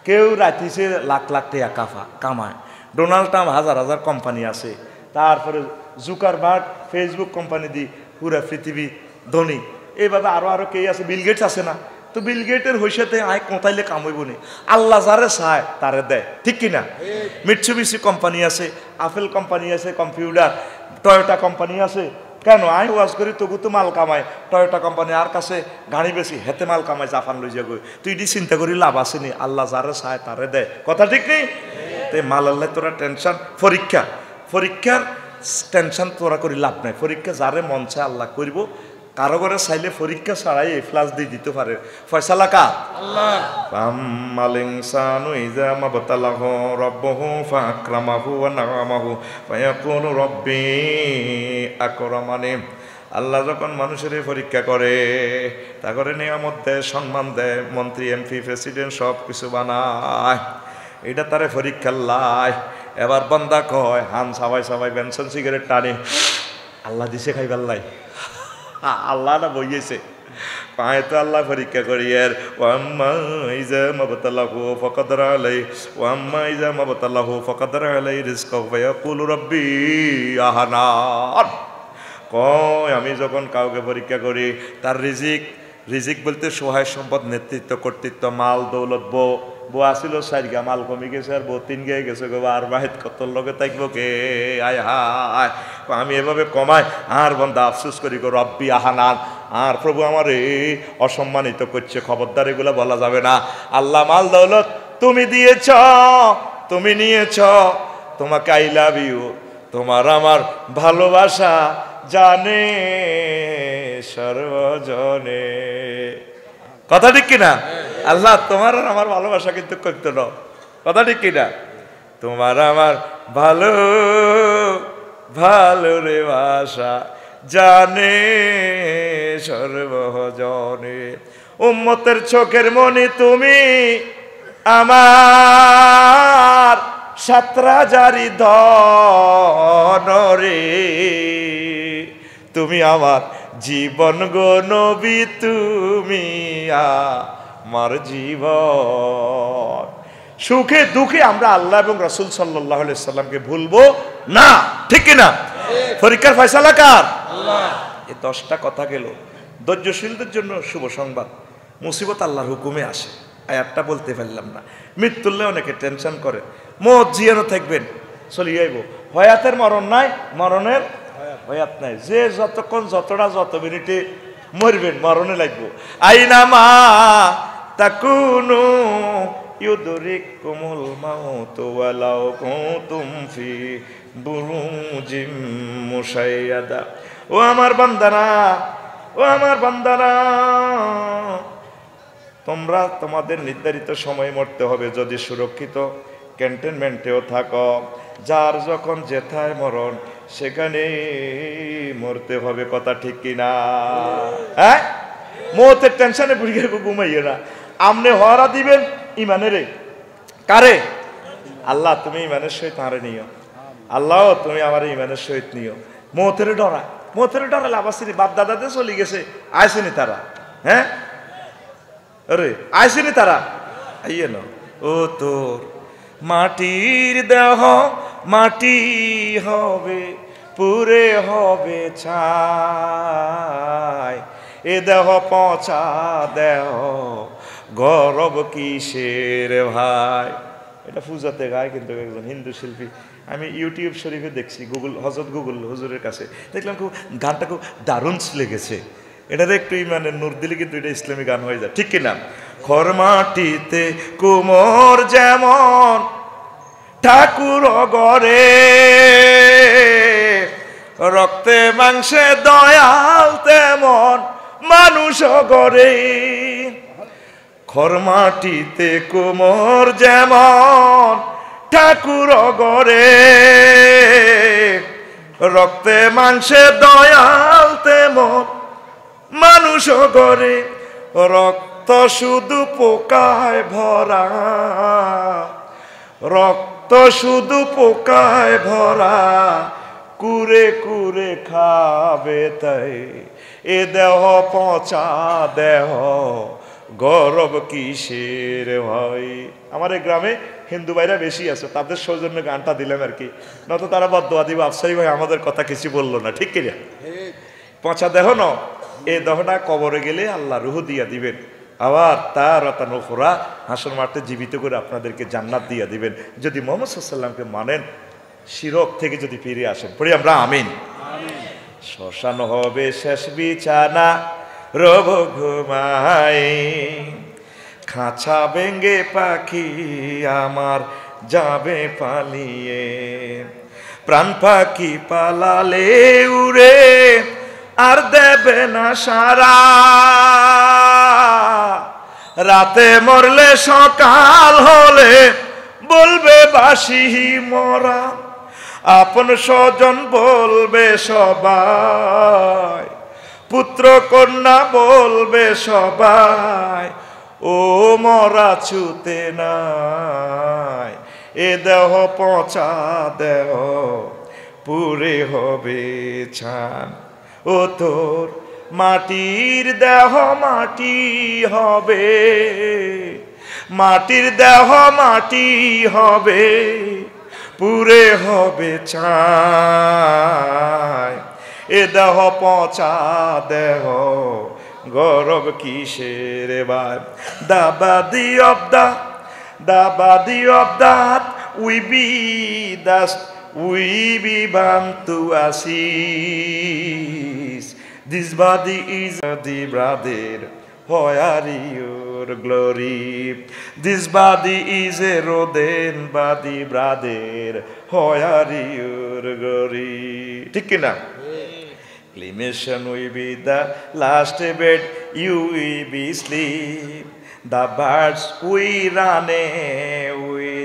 কেউ রাতিছে লাখ লাখ টাকা কামায়, ডোনাল্ড ট্রাম্প হাজার হাজার কোম্পানি আছে, তারপরে জুকারবার্গ ফেসবুক কোম্পানি দি পুরা পৃথিবী ধনী। এইভাবে আরো কে আছে, বিল গেটস আছে না? তো বিল গেটের হইসাতে আয় কোথাইলে কামাইব নি। আল্লাহ যারে চায় তারে দেয়, ঠিক কিনা? মিৎসুবিশি কোম্পানি আছে, আপেল কোম্পানি আছে, কম্পিউটার, টয়োটা কোম্পানি আছে। কেন আই ওয়াজ করি তবু তো মাল কামায়, টয়োটা কোম্পানি আর কাছে গাড়ি বেশি, হেতে মাল কামায়, জাপান লই যাবো। তুই এটি চিন্তা করি লাভ আসেনি, আল্লাহ যারে চায় তারে দেয়, কথা ঠিক নেই? তাই মাল আল্লাহ তোরা টেনশন, পরীক্ষার টেনশন তোরা করি লাভ নাই। পরীক্ষা যারে মন চায় আল্লাহ করব। কারো ঘরে চাইলে পরীক্ষা ছাড়াই এফ্লাস দিয়ে দিতে পারে, ফয়সালা কার? আল্লাহ। ফাম্মাল ইনসানু ইযা মাবতালাহু রাব্বুহু ফাআকরামাহু ওয়া নাআমাহু ফায়াকুলু রাব্বি আকরামানি। আল্লাহ যখন মানুষের পরীক্ষা করে, তা করে নিয়ামত দেয়, সম্মান দেয়, মন্ত্রী এমপি প্রেসিডেন্ট সব কিছু বানায়, এটা তারে পরীক্ষার লাই। এবার বান্দা কয় হান সাবাই বেনসন সিগারেট টানে, আল্লাহ দিছে খাইবার লাই, আল্লাহ না বইয়েছে পায়ে তো আল্লাহ পরীক্ষা করি। এর ওয়াম্মা ইযা মাবতালাহু ফাকাদারা আলাইহি ওয়াম্মা ইযা মাবতালাহু ফাকাদারা আলাইহি রিজকাহু ফায়াকুলু রাব্বি আহানান। কয় আমি যখন কাউকে পরীক্ষা করি তার রিজিক বলতে সহায় সম্পদ, নেতৃত্ব, কর্তৃত্ব, মাল দৌলত, বউ আসিল 4 গা, মাল কমে গেছে আর বউ 3 গায়ে গেছে, আর বাহিত কত লগে থাকবো কে? আয় হায়, আমি এভাবে কমাই আর বন্ধা আফসোস করি গো রব্বি আহানান, আর প্রভু আমার অসম্মানিত করছে। খবরদার এগুলো বলা যাবে না। আল্লাহ মাল দৌলত তুমি দিয়েছ, তুমি নিয়েছ, তোমাকে আই লাভ ইউ, তোমার আমার ভালোবাসা জানে সর্বজনে, কথা ঠিক কিনা? আল্লাহ তোমার আর আমার ভালোবাসা কিন্তু করতো না, কথা ঠিক কিনা? তোমার আমার ভালো রে ভাষা জানে সর্বজনে। উম্মতের চোখের মনি তুমি আমার, সাতরা জারি ধনরে, তুমি আমার জীবন গো নবী, তুমি আমার জীবন। সুখে দুঃখে আমরা আল্লাহ এবং রাসূল সাল্লাল্লাহু আলাইহি সাল্লামকে ভুলবো না, ঠিক কিনা? পরীক্ষার ফয়সালা কার? আল্লাহ। এই 10টা কথা গেল। ধৈর্যশীলদের জন্য শুভ সংবাদ, মুসিবত আল্লাহর হুকুমে আসে। আয়াতটা বলতে পারলাম না। মৃত্যুল্লে অনেকে টেনশন করে, মত জিয়ানো থাকবেন, চলে যাইব। হয়াতের মরণ নাই, মরণের হয়াত নাই। যে যতক্ষণ যত মিনিটে মরবেন, মরণে লাগবো। আইনামা তাকুনু ইউদরিকুমুল মাউত ওয়ালাউ কুনতুম ফি বুরুজিম মুশাইয়াদা। ও আমার বান্দারা, ও আমার বান্দারা, তোমরা তোমাদের নির্ধারিত সময় মরতে হবে। যদি সুরক্ষিত ক্যান্টনমেন্টেও থাকো, যার যখন যেথায় মরণ সেখানে মরতে হবে। কথা ঠিক কিনা? হ্যাঁ, মৌতের টেনশনে বুড়িয়ে ঘুমাইয়ে না। আমনে হরা দিবেন ইমানেরে কারে? আল্লাহ তুমি ইমানের সহিত আরে নিও, আল্লাহ তুমি আমার ইমানের সহিত নিও। মৌতের ডরা, মৌতের ডরা লাভ আছে? বাপ দাদাতে চলে গেছে, আইসেনি তারা? হ্যাঁ, আরে আইসেনি তারা? আইয়ে না। ও তোর মাটির দেহ মাটি হবে, পুরে হবে ছাই। এ দেহ পচা দেহ, গরব কিসের ভাই? এটা পূজাতে গায় কিন্তু একজন হিন্দু শিল্পী। আমি ইউটিউব শরীফে দেখছি, গুগল হজরত গুগল হুজুরের কাছে দেখলাম, খুব গানটা খুব দারুণ লেগেছে। এটাতে একটু ইমানের নূর দিলে কিন্তু এটা ইসলামী গান হয়ে যায়, ঠিক কিনা? খরমাটিতে কুমোর যেমন ঠাকুর গড়ে, রক্তে মাংসে দয়াল তেমন মানুষ গড়ে। খরমাটিতে কুমোর যেমন ঠাকুর গড়ে, রক্তে মাংসে দয়াল তেমন মানুষ গড়ে। রক্ত শুধু পোকায় ভরা, রক্ত শুধু পোকায় ভরা, কুরে কুরে খাবে তাই। এ দেহ পচা দেহ, গৌরব কিসের ভাই? আমার এই গ্রামে হিন্দু ভাইরা বেশি আছে, তাদের সৌজন্য গানটা দিলাম আর কি, নয়তো তারা বদদোয়া দিবে, আফসারি ভাই আমাদের কথা কিছু বললো না, ঠিক কিনা? পচা দেহ ন, এ দেহটা কবরে গেলে আল্লাহ রুহ দিয়া দিবেন, আবার তার নখরা হাসর মাঠে জীবিত করে আপনাদেরকে জান্নাত দিয়া দিবেন, যদি মুহাম্মদ সাল্লাল্লাহু আলাইহি ওয়াসাল্লামকে মানেন, শিরক থেকে যদি ফিরে আসেন। পড়ি আমরা আমিন। শ্মশান হবে শেষ বিছানা, রব ঘুমাই, খাঁচা ভেঙ্গে পাখি আমার যাবে পালিয়ে। প্রাণ পাখি পালালে উড়ে, আর দেবে না সারা, রাতে মরলে সকাল হলে বলবে বাসি মরা। আপন স্বজন বলবে সবাই, পুত্র কন্যা বলবে সবাই, ও মরা ছুতে নাই। এ দেহ পচা দেহ, পুরে হবে ছান। ও তোর মাটির দেহ মাটি হবে, মাটির দেহ মাটি হবে, পুরে হবে ছাই। এ দেহ পচা দেহ, গৌরব কিসের ভাই? The body of that we be dust, we be bound to ashes. This body is the brother, where your glory? This body is a rodent body, brother, where your glory? ঠিক কিনা? Cremation will be the last bed, you will be sleep. The birds will run away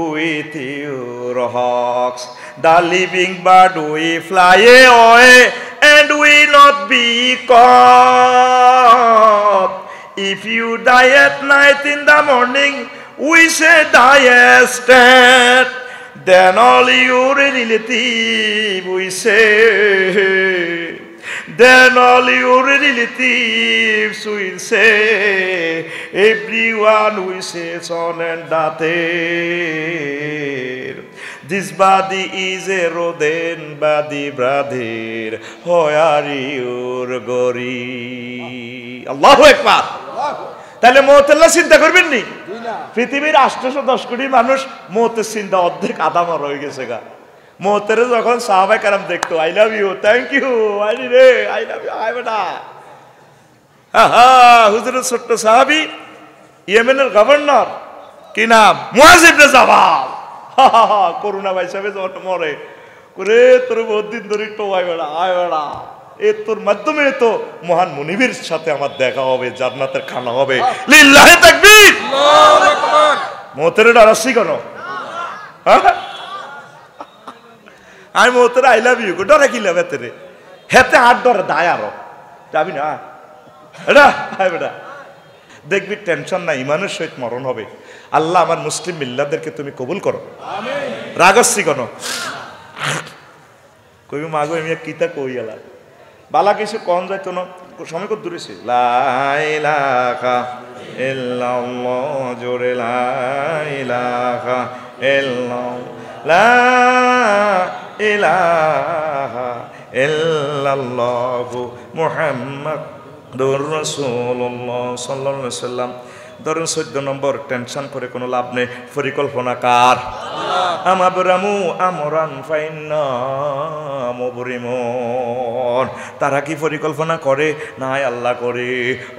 with your hawks. The living bird will fly away and will not be caught. If you die at night, in the morning we say die instead. Then all your relatives we say, then all your relatives will say, everyone will say son and daughter. This body is a rodent body, brother, where your glory? Allahu Akbar. তাহলে মৌতেল্লা চিন্তা করবেন নি? পৃথিবীর 810 কোটি মানুষ মৌতের চিন্তা অর্ধেক আদামা রয়ে গেছে গা। মৌতের যখন সাহাবায়ে কেরাম দেখতো, I love you, thank you, আই রে, আই লাভ ইউ, আই বেটা, আহা, হুজুরের ছোট্ট সাহাবী ইয়েমেনের গভর্নর, কি নাম? মুয়াজ ইবনে জাবাল, করুণা ভাই সাহেব যখন মরে, করে তোর বহুত দিন ধরে একটু আই বেটা, আই বেটা, তোর মাধ্যমে তো মহান মুনিবের সাথে আমার দেখা হবে, জান্নাতের খানা হবে। লিল্লাহি তাকবীর, আল্লাহু আকবার। মতের ডারাসি কেন? আমি মতের আই লাভ ইউ ডরে কি লাভ এতে রে? হেতে হাত ডরে দায় আরো যাবি না এটা বেটা দেখবি টেনশন নাই, ইমানের সহিত মরণ হবে। আল্লাহ আমার মুসলিম মিল্লাদেরকে তুমি কবুল করো। রাগসি কেন? কবি মাগো আমি কিতা কই এলা বালা কিছু কম যাইতো না, সময় কত দূরে ছিল। লা ইলাহা ইল্লাল্লাহ, জোরে লা ইলাহা ইল্লাল্লাহ, লা ইলাহা ইল্লাল্লাহু মুহাম্মাদুর রাসূলুল্লাহ সাল্লাল্লাহু আলাইহি ওয়াসাল্লাম। ধরুন 14 নম্বর, টেনশন করে কোনো লাভ নেই। পরিকল্পনা কার? আমাবরামু আমরান ফাইন্না মুবরিমুন। তারা কি পরিকল্পনা করে? নাই, আল্লাহ করে।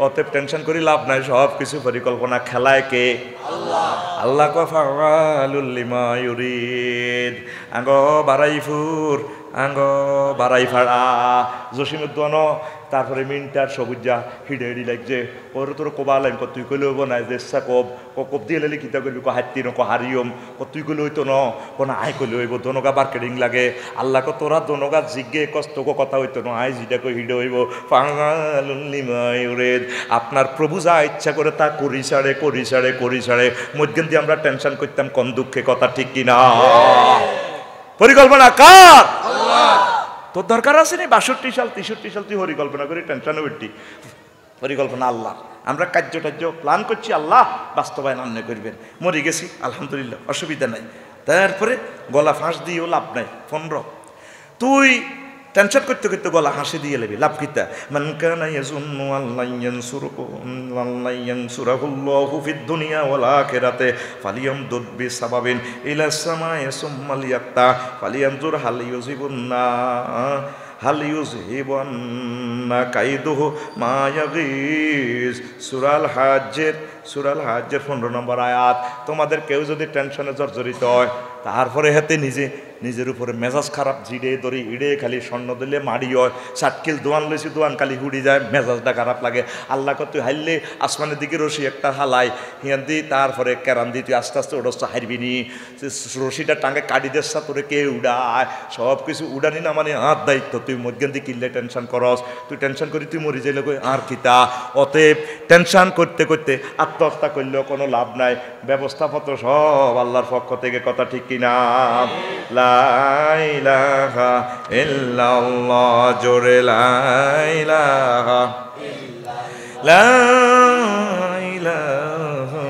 অতএব টেনশন করি লাভ নাই, সব কিছু পরিকল্পনা খেলায় কে? আল্লাহ। আল্লাহ কা ফাআলুল লিমা ইউরিদ। আঙ্গ বারাইফুর, আঙ্গ বারাই ফাড়া জসিমুদ্দান, তারপরে মিন্টার সবুজা হিডে হিডি লাগছে। ওর তোর কবা লাইম তুই কইলে হইব না, দেশা কব কব দিয়ে লেলি কিতা করবি, হাতি ন হারিয়ম তুই কইলে হইতো ন কোন আই কইলে হইব। দনগা মার্কেটিং লাগে। আল্লাহ ক তোরা দনগা জিজ্ঞে কষ্ট কথা হইতো না, আই যেটা কই হিডে হইব। আপনার প্রভু যা ইচ্ছা করে তা করি ছাড়ে করি ছাড়ে করি ছাড়ে। মধ্যখান দিয়ে আমরা টেনশন করতাম কোন দুঃখে, কথা ঠিক কিনা? পরিকল্পনা কার? তোর দরকার আছে নি 62 সাল 63 সাল তুই পরিকল্পনা করি টেনশন উঠতি? পরিকল্পনা আল্লাহ। আমরা কার্য টার্য প্ল্যান করছি, আল্লাহ বাস্তবায়ন আন্নে করবেন। মরে গেছি আলহামদুলিল্লাহ, অসুবিধা নাই। তারপরে গলা ফাঁস দিয়েও লাভ নাই। 15 তুই টেনশন করতে করতে গলা হাসি দিয়ে লেবি, লাভ কিতা? মান কানা ইয়াজুন্নু আল্লাহ ইয়ানসুরাহুল্লাহু ফিদ দুনিয়া ওয়াল আখিরাতে ফালিয়ামদুদ বিসাবাবিন ইলা সামাই সুম্মা লিয়াক্তা ফালিয়ানজুর হাল ইউযহিবুন্না কাইদুহু মা ইয়াগিজ। সূরা হাজ্জের 15 নম্বর আয়াত। তোমাদের কেউ যদি টেনশনে জর্জরিত হয়, তারপরে হাতে নিজের উপরে মেজাজ খারাপ, জিডে ধরি ইডে খালি স্বর্ণ দিলে মারি হয়, সাটকিল দোয়ান লইছি দোয়ান খালি হুড়ি যায়, মেজাজটা খারাপ লাগে। আল্লাহ তুই হাইলে আসমানের দিকে রশি একটা হালাই হিয়ান দি, তারপরে কেরান দি তুই আস্তে আস্তে ওডস্তা হারবি নি। রশিটা টাঙ্গে কাটি দেশা তোরে কে উড়ায়, সব কিছু উড়ানি না মানে আর দায়িত্ব। তুই মধ্যখান দিয়ে কিনলে টেনশন করস, তুই টেনশন করি তুই মরি যাইলে আর কিতা। অতএব টেনশন করতে করতে আত্মহত্যা করলেও কোনো লাভ নাই। ব্যবস্থাপত্র সব আল্লাহর পক্ষ থেকে, কথা ঠিক কিনা? লা ইলাহা ইল্লাল্লাহ, জোরে লা ইলাহা লা ইলাহা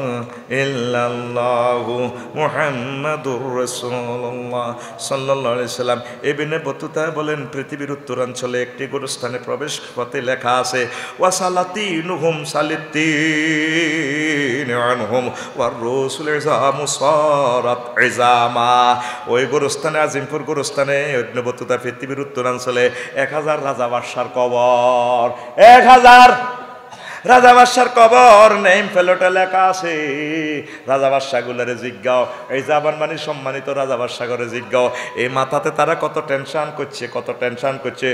ইল্লাল্লাহু মুহাম্মাদুর রাসূলুল্লাহ সাল্লাল্লাহু আলাইহি সাল্লাম। ইবনে বতুতা বলেন, পৃথিবীর উত্তরাঞ্চলে একটি গোরস্থানে প্রবেশ পথে লেখা আছে ওয়াসালাতিনুহুম সালিতিন আনহুম ওয়ার রাসূল ইজামু সারাত ইজামা। ওই গোরস্থানে, আজিমপুর গোরস্থানে ইবনে বতুতা, পৃথিবীর উত্তরাঞ্চলে 1000 রাজা বাদশার কবর। 1000 রাজা বাদশার কবর নেম ফেলোটা লেখা আছে। রাজা বাদশাগুলোরে জিজ্ঞাও, এই জাবান মানে সম্মানিত রাজা বাদশা করে জিজ্ঞাও, এই মাথাতে তারা কত টেনশন করছে, কত টেনশন করছে।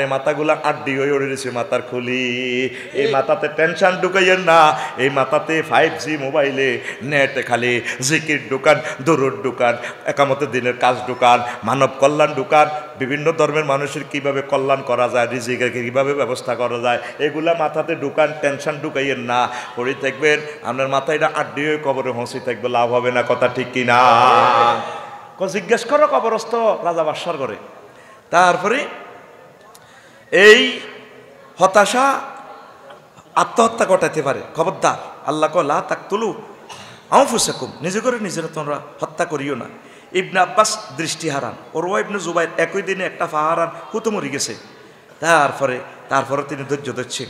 এই মাথাগুলা আড্ডি হয়ে উড়েছে মাথার খুলি। এই মাথাতে টেনশন ঢুকাইয়েন না। এই মাথাতে 5G মোবাইলে নেটে খালি জিকির ঢুকান, দরুদ ঢুকান, একামতের দিনের কাজ ঢুকান, মানব কল্যাণ ঢুকান, বিভিন্ন ধর্মের মানুষের কিভাবে কল্যাণ করা যায়, রিজিকের কিভাবে ব্যবস্থা করা যায়, এগুলা মাথাতে ঢুকান। টেনশন ঢুকাইয়েন না। পড়ে থাকবেন আপনার মাথায় আড্ডি হয়ে কবরে হসি থাকবে, লাভ হবে না, কথা ঠিক কিনা? জিজ্ঞেস করো কবরস্থ রাজা বাদশার করে। তারপরে এই হতাশা আত্মহত্যা ঘটাতে পারে, খবরদার। আল্লাহ লা তাকতুলু আনফুসাকুম, নিজে করে নিজেরা তোমরা হত্যা করিও না। ইবনে আব্বাস দৃষ্টি হারান, ওরওয়া ইবনে জুবাইর একই দিনে একটা ফাহারান হুতো মরে গেছে। তারপরে তিনি ধৈর্য ধরছেন,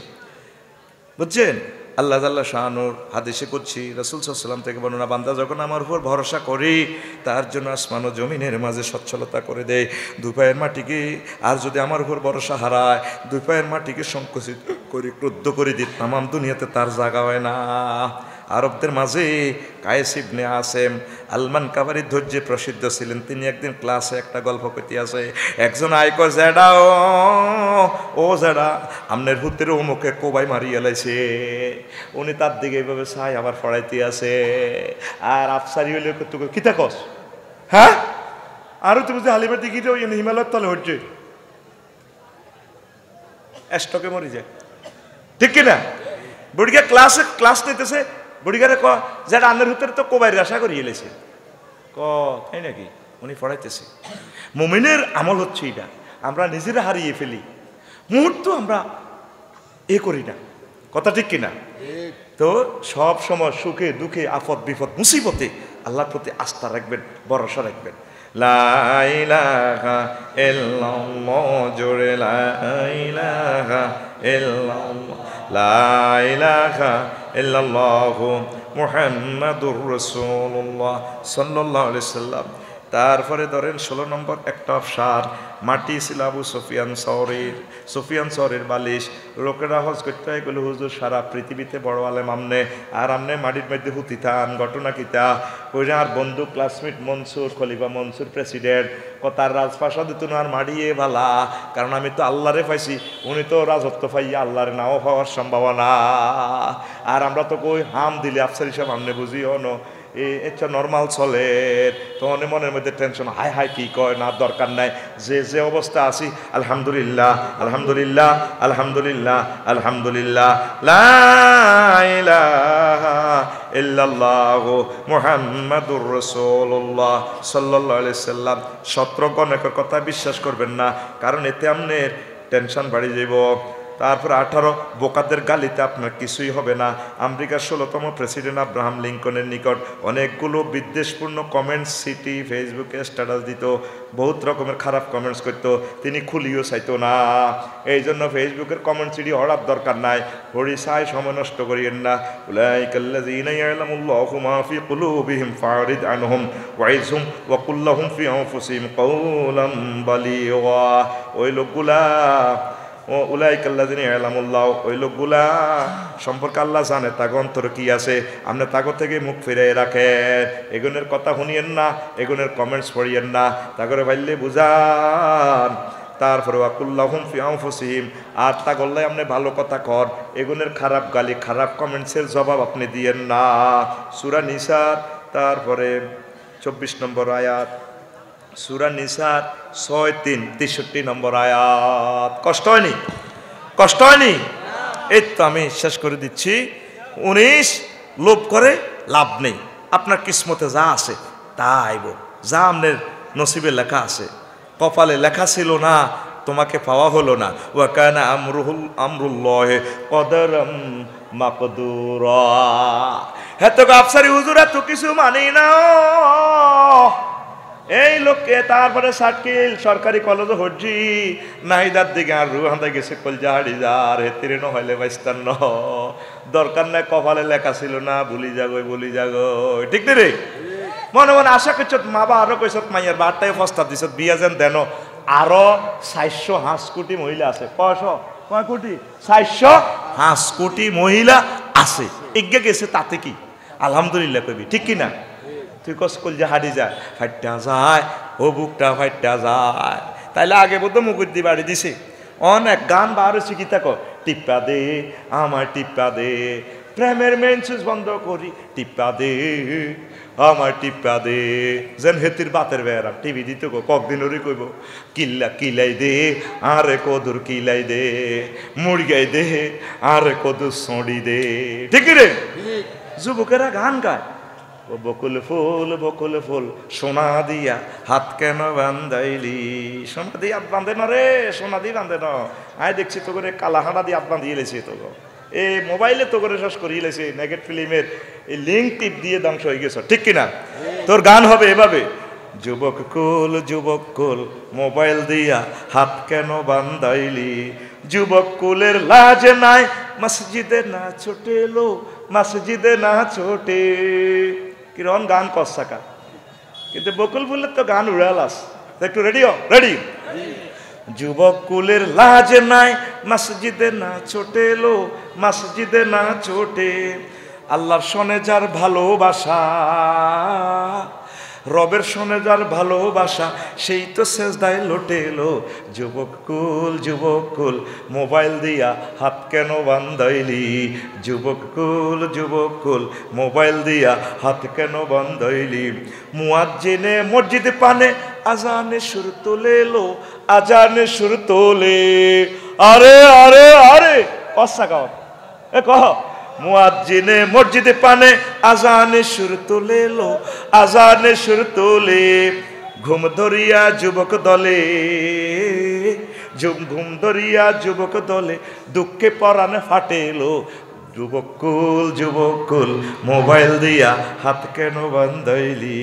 বুঝছেন? আল্লাহ তাআলা শানুর হাদিসে কুদসি রাসূল সাল্লাল্লাহু আলাইহি ওয়াসাল্লাম থেকে বর্ণনা, বান্দা যখন আমার উপর ভরসা করি, তার জন্য আসমান ও জমিনের মাঝে সচ্ছলতা করে দেয়। দুই পায়ের মাটিকে, আর যদি আমার উপর ভরসা হারায়, দুই পায়ের মাটিকে সংকুচিত করে ক্রুদ্ধ করে দিই, তামাম দুনিয়াতে তার জায়গা হয় না। আরবদের মাঝে কায়েস ইবনে আসেম আলমান কাবারির ধৈর্যে প্রসিদ্ধ ছিলেন। তিনি একদিন ক্লাসে একটা গল্প করতে আছে, একজন আইক জেডা ও জেডা আমনের হুতের মুখে কোবাই মারিয়ে লাইছে। উনি তার দিকে এইভাবে চাই আবার পড়াইতে আছে, আর আফসারি হইলে তোকে কিতা কস, হ্যাঁ আরো তুমি যে হালিমের দিকে হিমালয়ের তলে হচ্ছে স্টকে মরি যায়, ঠিক কিনা? বুড়িগা ক্লাস নিতেছে, বুড়িগারে ক যেটা আন্নের ভিতরে তো কোবাইয়ের আশা করিয়ে এলেছে, ক তাই নাকি? উনি পড়াইতেছে। মুমিনের আমল হচ্ছে এটা, আমরা নিজেরা হারিয়ে ফেলি, মুহূর্ত আমরা এ করি না, কথা ঠিক কিনা? তো সব সময় সুখে দুঃখে আপদ বিপদ মুসিবতে আল্লাহর প্রতি আস্থা রাখবেন, ভরসা রাখবেন। লা ইলাহা ইল্লাল্লাহ, জোরে লা ইলাহা ইল্লাল্লাহ, লা ইলাহা ইল্লাল্লাহু মুহাম্মাদুর রাসূলুল্লাহ সাল্লাল্লাহু আলাইহি সাল্লাম। তারপরে ধরেন 16 নম্বর একটা অফসার মাটি ছিল আবু সুফিয়ান সৌরির বালিশ। লোকেরা হজ করতে হয় গেলে হুজুর সারা পৃথিবীতে বড় আলেম আমনে, আর আমনে মাটির মধ্যে হুতি থান, ঘটনা কিতা কইরা আর বন্ধু ক্লাসমেট মনসুর খলিফা মনসুর প্রেসিডেন্ট তার রাজপ্রাসাদে তো আর মাড়িয়ে ভালা, কারণ আমি তো আল্লাহরে পাইছি, উনি তো রাজত্ব পাইয়া আল্লাহরে নাও পাওয়ার সম্ভাবনা। আর আমরা তো কই হাম দিলে আফসার হিসাব আমনে বুঝিও ন এটা নর্মাল চলে, তো মনের মধ্যে টেনশন, হাই হাই কি কয় না, দরকার নাই, যে অবস্থা আছি আলহামদুলিল্লাহ আলহামদুলিল্লাহ আলহামদুলিল্লাহ আলহামদুলিল্লাহ, লা ইলাহা ইল্লাল্লাহু মুহাম্মাদুর রাসূলুল্লাহ সাল্লাল্লাহু আলাইহি সাল্লাম। 17 গণকের কথা বিশ্বাস করবেন না, কারণ এতে আপনার টেনশন বাড়ি যাইব। তারপর 18 বোকাদের গালিতে আপনার কিছুই হবে না। আমেরিকার 16তম প্রেসিডেন্ট আব্রাহাম লিঙ্কনের নিকট অনেকগুলো বিদ্বেষপূর্ণ কমেন্টস সিটি ফেসবুকে স্ট্যাটাস দিত, বহুত রকমের খারাপ কমেন্টস করতো, তিনি খুলিও চাইতো না। এই জন্য ফেসবুকের কমেন্ট সিটি হওয়ার দরকার নাই, হরি চাই সময় নষ্ট করিয়েন না। উলাইকাল্লাযীনা ইয়ালামুল্লাহু মা ফি কুলুবিহিম ফারিদ আনহুম ওয়াইজহুম ওয়া কুল লাহুম ফি আনফুসিহিম কাওলাম বালিগা। ওই লোকগুলা ও উলাইকাল্লাযীনা ইয়ালামুল্লাহ, ওই লোকগুলা সম্পর্কে আল্লাহ জানে তাগো অন্তরে কি আছে, আপনি তাগো থেকে মুখ ফিরিয়ে রাখেন। এগুনের কথা শুনিয়েন না, এগুনের কমেন্টস পড়িয়েন না, তাগরে ভাইলে বুঝান। তারপরে ওয়াকুল্লাহুম ফি আনফুসিহিম, আর তাগল্লাই আপনি ভালো কথা কর, এগুনের খারাপ গালি খারাপ কমেন্টসের জবাব আপনি দিয়েন না। সূরা নিসার তারপরে 24 নম্বর আয়াত, সূরা নিসার 6-3-63 নম্বর আয়াত। কষ্ট হয়নি? কষ্ট হয়নি? এই তো আমি শেষ করে দিচ্ছি। 19 লোভ করে লাভ নেই, আপনার কিসমতে যা আছে তা আইব, যা আপনার নসিবে লেখা আছে, কপালে লেখা ছিল না তোমাকে পাওয়া হলো না। ওয়া কানা আমরুল্লাহি কদরাম মাকদুরা। হ্যাঁ তো আফসারি হুজুরা তো কিছু মানি না এই লোককে। তারপরে সার্কিল সরকারি কলেজ হজি নাহিদার দিকে আর রুহান্দা গেছে কলজা হাড়ি যার হেতিরে নহলে বাইস্তান ন দরকার নাই, কপালে লেখা ছিল না, ভুলি যাগো ঠিক না রে? মনে মনে আশা করছ মা বা আরো কইস মাইয়ার বারটাই প্রস্তাব দিছ বিয়া যেন দেন। আরো 405 কোটি মহিলা আছে। কয় কোটি? 405 কোটি মহিলা আছে। এগিয়ে গেছে তাতে কি আলহামদুলিল্লাহ কবি, ঠিক কিনা? তুই কসকল যে হাঁটি যায় ফাইটটা যায়, ও বুকটা ফাইটটা যায়, তাইলে আগে বোধ মুকুদ্দি বাড়ি দিছে। অনেক গান বারো শিখিতা কর, টিপ্পা দে আমার টিপ্পা দে, প্রেমের মেন সুইচ বন্ধ করি, টিপ্পা দে আমার টিপ্পা দে। যেন হেতির বাতের বেড়াম টিভি দিত গো ককদিন ওরে কইব কিলাই দে আরে কদুর কিলাই দে, মুরগাই দে আরে কদুর সড়ি দে, ঠিক রে? যুবকেরা গান গায়, ও বকুল ফুল সোনা দিয়া হাত কেন বান্ধাইলি, সোনা দিয়ে হাত বাঁধে না রে, সোনা দিয়ে বাঁধে না। আয় দেখছি তো করে কালা হাঁড়া দিয়ে হাত বাঁধিয়ে লেছে তো, এই মোবাইলে তো করে শেষ করিয়ে লেছে, নেগেট ফিল্মের এই লিঙ্ক টিপ দিয়ে ধ্বংস হয়ে গেছ, ঠিক কিনা? তোর গান হবে এভাবে, যুবক কুল মোবাইল দিয়া হাত কেন বান্ধাইলি, যুবক কুলের লাজ নাই মসজিদে না ছোটে লো, মসজিদে না ছোটে। কিরণ গান কসাকা, কিন্তু বকুল ফুলের তো গান উড়ালাস। একটু রেডি। যুবক কুলের লাজ নাই মসজিদে না ছোটে লো, মসজিদে না ছোটে, আল্লাহর সনে যার ভালোবাসা, রবের সনে যার ভালোবাসা, সেই তো সেজদায় লোটে এলো। যুবক কুল মোবাইল দিয়া হাত কেন বান্ধাইলি? যুবক কুল মোবাইল দিয়া হাত কেন বান্ধাইলি? মুয়াজ্জিনে মসজিদে পানে আজানে সুর তোলে এলো, আজানে সুর তোলে। আরে আরে আরে কসা গাও এ কহ। মুয়াজ্জিনে মসজিদে পানে আজানে সুর তোলে লো, আজানে সুর তোলে। ঘুম ধরিয়া যুবক দলে, ঘুম ধরিয়া যুবক দলে, দুঃখে পরাণে ফাটেলো। যুবক কুল মোবাইল দিয়া হাত কেন বান্ধাইলি?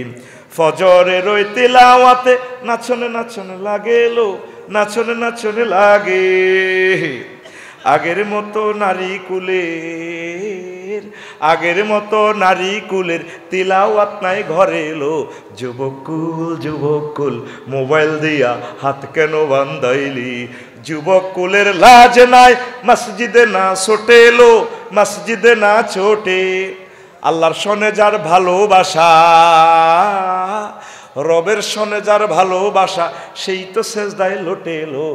ফজরের ওই তিলাওয়াতে নাচনে নাচনে লাগেলো, নাচনে নাচনে লাগে। আগের মতো নারী কুলের, আগের মতো নারী কুলের তিলাওয়াত নাই ঘরে এলো। যুবক কুল মোবাইল দিয়া হাত কেন বান্ধাইলি? যুবক কুলের লাজ নাই, মসজিদে না ছোটে এলো, মসজিদে না ছোটে। আল্লাহর সনে যার ভালোবাসা, রবের সনে যার ভালোবাসা, সেই তো সেজদায় লোটে এলো।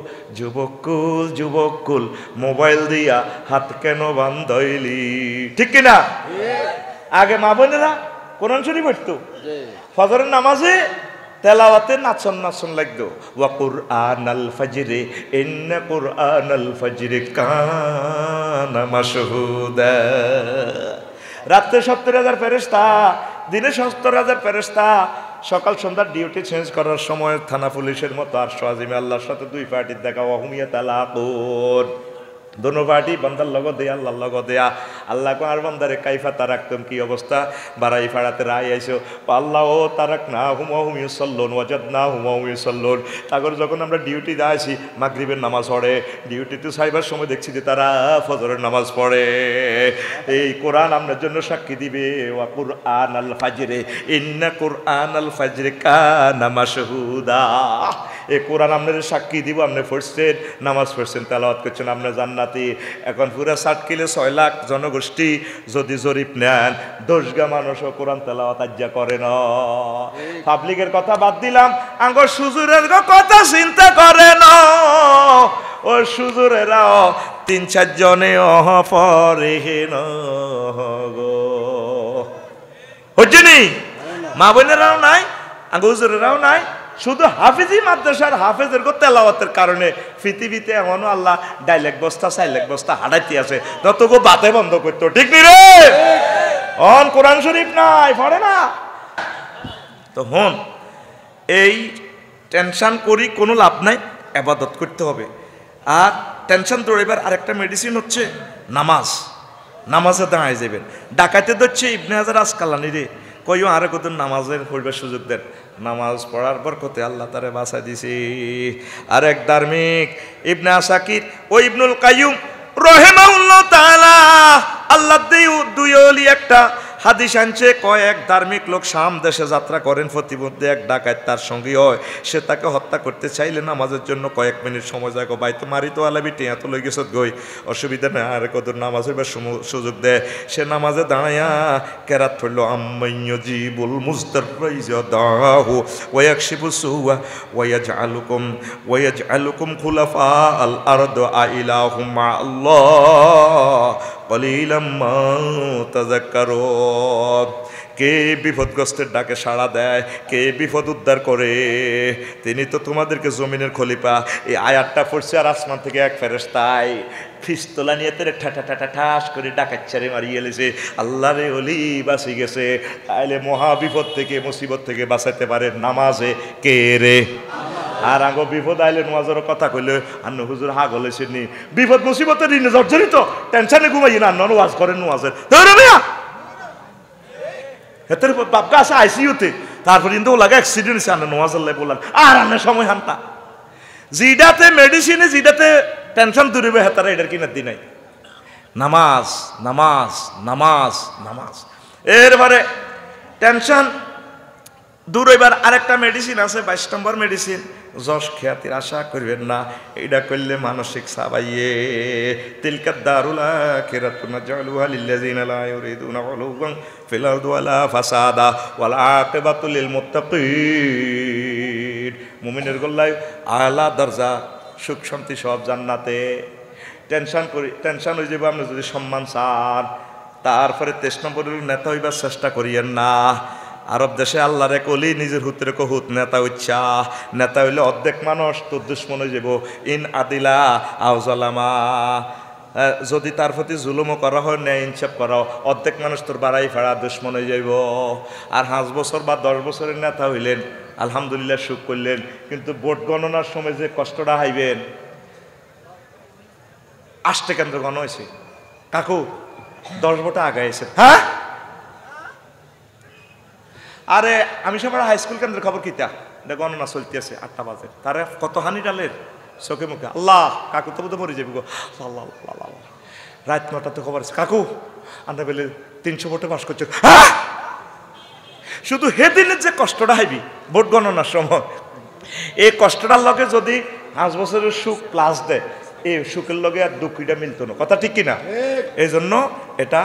যুবক কুল মোবাইল দিয়া হাত কেন বান্ধাইলি? ঠিক কিনা? আগে মা বোনেরা কোরআন শরীফ পড়তো, ফজরের নামাজে তেলাওয়াতে নাচন নাচন লাগতো। ওয়া কুরআনাল ফাজরে ইন্না কুরআনাল ফাজরে কানা মাশহুদা। রাতে 70,000 ফেরেশতা, দিনে 70,000 ফেরেশতা। সকাল সন্ধ্যার ডিউটি চেঞ্জ করার সময় থানা পুলিশের মতো আরশ আজিমে আল্লাহর সাথে দুই পার্টির দেখা। ওয়াহুমিয়া তালাকুন, দোনো পার্টি বান্দার লগত দেয়া, আল্লাহর লগত দেয়া। আল্লাহ কো আর বান্দারে কাইফা তারাকতুম, কি অবস্থা বাড়াই ফাড়াতে রায় আইসো? আল্লাহ ও তারাক না হুম ইউসাল্লুন ওয়াজাদ না হুম ইউসাল্লুন। তারপর যখন আমরা ডিউটি যাইছি, মাগরিবের নামাজ পড়ে, ডিউটিতে সাইবার সময় দেখছি যে তারা ফজরের নামাজ পড়ে। এই কোরআন আপনার জন্য সাক্ষী দিবে। ওয়া কুরআনাল ফাজরে ইন্না কুরআনাল ফাজরে কানা মাশহুদা। এই কোরআন আপনাদের সাক্ষী দিব, আপনি পড়ছেন, নামাজ পড়ছেন, তেলাওয়াত করছেন, আপনার জান্নাতি। এখন পুরা 60 কিলো 6 লাখ জনগোষ্ঠী যদি জরিপ নেন, 10 গা মানুষও কোরআন তেলাওয়াত আজ্ঞা করে না। পাবলিকের কথা বাদ দিলাম, আঙ্গর সুজুরের কথা চিন্তা করে না। ও সুজুরেরাও 3-4 জনে পরে না গো, হচ্ছে নি? মা বোনেরাও নাই, আঙ্গ হুজুরেরাও নাই, শুধু হাফিজি মাদ্রাসার হাফেজের তেলাওয়াতের কারণে পৃথিবীতে এমনও আল্লাহ 2 লাখ বস্তা 4 লাখ বস্তা হাঁটাইতে আছে, যতগো বাতে বন্ধ করতো। ঠিক নি রে? অন কোরআন শরীফ নাই, পড়ে না তো। হন এই টেনশন করি কোনো লাভ নাই, ইবাদত করতে হবে। আর টেনশন দৌড়াইবার আরেকটা মেডিসিন হচ্ছে নামাজ। নামাজে দাঁড়ায় যাবেন। ডাকাইতে ধরছে ইবনে হাজার আসকালানি রে, কইও আরে কত নামাজের পড়বার সুযোগ দেন। নামাজ পড়ার বরকতে আল্লাহ তারে বাঁচাই দিছে। আর এক ধার্মিক ইবনে আসাকির ও ইবনুল কাইয়ুম রাহিমাহুল্লাহ তাআলা, আল্লাহ দুই ওলি একটা হাদিস আনছে। কয়েক ধার্মিক লোক শাম দেশে যাত্রা করেন, প্রতিমধ্যে এক ডাকাত তার সঙ্গী হয়। সে তাকে হত্যা করতে চাইলে নামাজের জন্য কয়েক মিনিট সময় যায়। ভাই তো মারি তো আলাবি টিয়া তো লই গেছত গই, অসুবিধা নেই, আর কত নামাজ হইবার সুযোগ দেয়। সে নামাজে দাঁড়াইয়া কেরাত পড়ল, আম্মাইয়াজিবুল মুস্তাররাইজাদাহু ওয়া ইয়াকশিফু সুওয়া ওয়া ইয়াজআলুকুম খুলাফা আল আরদ আইলাহুম মা আল্লাহ কলিলাম মা তাযাক্কারুন। কে বিপদগ্রস্তের ডাকে সাড়া দেয়, কে বিপদ উদ্ধার করে, তিনি তো তোমাদেরকে জমিনের খলিফা। এই আয়াতটা পড়ছে আর আসমান থেকে এক ফেরেশতাই পিস্তলা নিয়ে তেরে ঠাস করে ডাকাচ্ছারে মারিয়ে এলেছে। আল্লাহ রে ওলি বাঁচি গেছে। তাইলে মহা বিপদ থেকে মুসিবত থেকে বাঁচাইতে পারে নামাজে কে রে? আর আঙ্গ বিপদ আইলে নামাজের কথা কইলে আন্ন হুজুর হা গলেছে নি, বিপদ মুসিবতের ঋণে জর্জরিত, টেনশনে ঘুমাই না, আন্ন ওয়াজ করেন নামাজের হেতের বাপকা আছে আইসিইউতে। তারপর কিন্তু লাগে অ্যাক্সিডেন্ট হয়েছে, আন্ন নামাজ আল্লাহ বললাম আর আন্নের সময় হান্তা জিডাতে মেডিসিনে জিডাতে টেনশন দূরিবে হেতারা এটার কিনার দিন নাই। নামাজ নামাজ নামাজ নামাজ। এরপরে টেনশন দূর এবার আরেকটা মেডিসিন আছে 22 নম্বর মেডিসিন, যশ খ্যাতির আশা করবেন না, এটা করলে মানসিক সাবাইয়ে তিলকা দারুল আখিরাতু নাজআলুহা লিল্লাযিনা লা ইউরিদুনা উলুওয়ান ফিল আরদি ওয়ালা ফাসাদা ওয়াল আকিবাতু লিল মুত্তাকিন। মুমিনের গল্লায় আলা দরজা, সুখ শান্তি সব জান্নাতে। টেনশন হয়ে যাবে আপনি যদি সম্মান চান। তারপরে 23 নম্বরের নেতা হইবার চেষ্টা করিয়েন না। আরব দেশে আল্লাহর এক অলি নিজের হুতরে কহুত নেতা হইচ্ছা, নেতা হইলে অর্ধেক মানুষ তোর দুশ্মন হয়ে যাব। ইন আদিলা আও জালামা, যদি তার প্রতি জুলুমও করা হয়, ন্যায় ইনসাফ করা, অর্ধেক মানুষ তোর বাড়াই ফেড়া দুশ্মন হয়ে যাইব। আর 5 বছর বা 10 বছরের নেতা হইলেন, আলহামদুলিল্লাহ সুখ করলেন, কিন্তু ভোট গণনার সময় যে কষ্টটা হাইবেন। 8টা কেন্দ্র গণ হয়েছে, কাকু 10 ভোটে আগাইছে। হ্যাঁ, আরে আমি সবার হাই স্কুল কেন্দ্রের খবর কিতা, এটা গণনা চলতে আছে 8টা বাজে, তারা কত হানি ডালের চোখে মুখে। আল্লাহ, কাকু তো বোধ মরে যাবি গো। আল্লাহ আল্লাহ, রাত 9টাতে খবর আছে, কাকু আমরা বলে 300 ভোটে পাস করছো। হ্যাঁ, শুধু হেদিনের যে কষ্টটা হাইবি ভোট গণনার সময়, এই কষ্টটার লগে যদি 5 বছরের সুখ প্লাস দেয়, এই সুখের লগে আর দুঃখটা মিলতো না। কথা ঠিক কিনা? এই জন্য এটা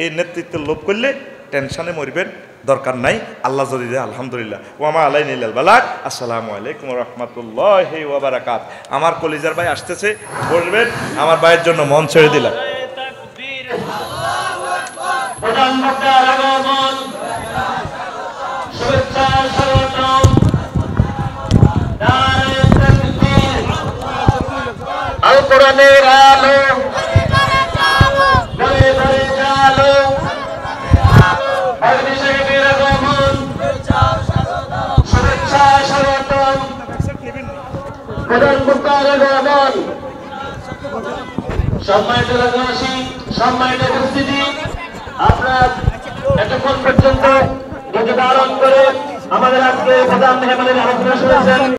এই নেতৃত্বের লোভ করলে টেনশনে মরবেন, দরকার নাই। আল্লাহ যদি দেয় আলহামদুলিল্লাহ। ওয়ামা আলাইনিল বালাগ। আসসালামু আলাইকুম ওয়া রাহমাতুল্লাহি ওয়া বারাকাত। আমার কলিজার ভাই আসতেছে, বলবেন, আমার ভাইয়ের জন্য মন ছেড়ে দিলাম। প্রধান বক্তার আগমন, শুভেচ্ছা স্বাগতম। নারে তাকবীর, আল কোরআনের আলো ঘরে ঘরে জালো, আজমি সাহেবের আগমন, শুভেচ্ছা স্বাগতম। প্রধান বক্তার আগমন, সম্মানিত এলাকাবাসী, সম্মানিত উপস্থিতি, আপনার এতক্ষণ পর্যন্ত ধৈর্য ধারণ করে আমাদের আজকে প্রধান মেহমানের আলোচনা শুনেছেন।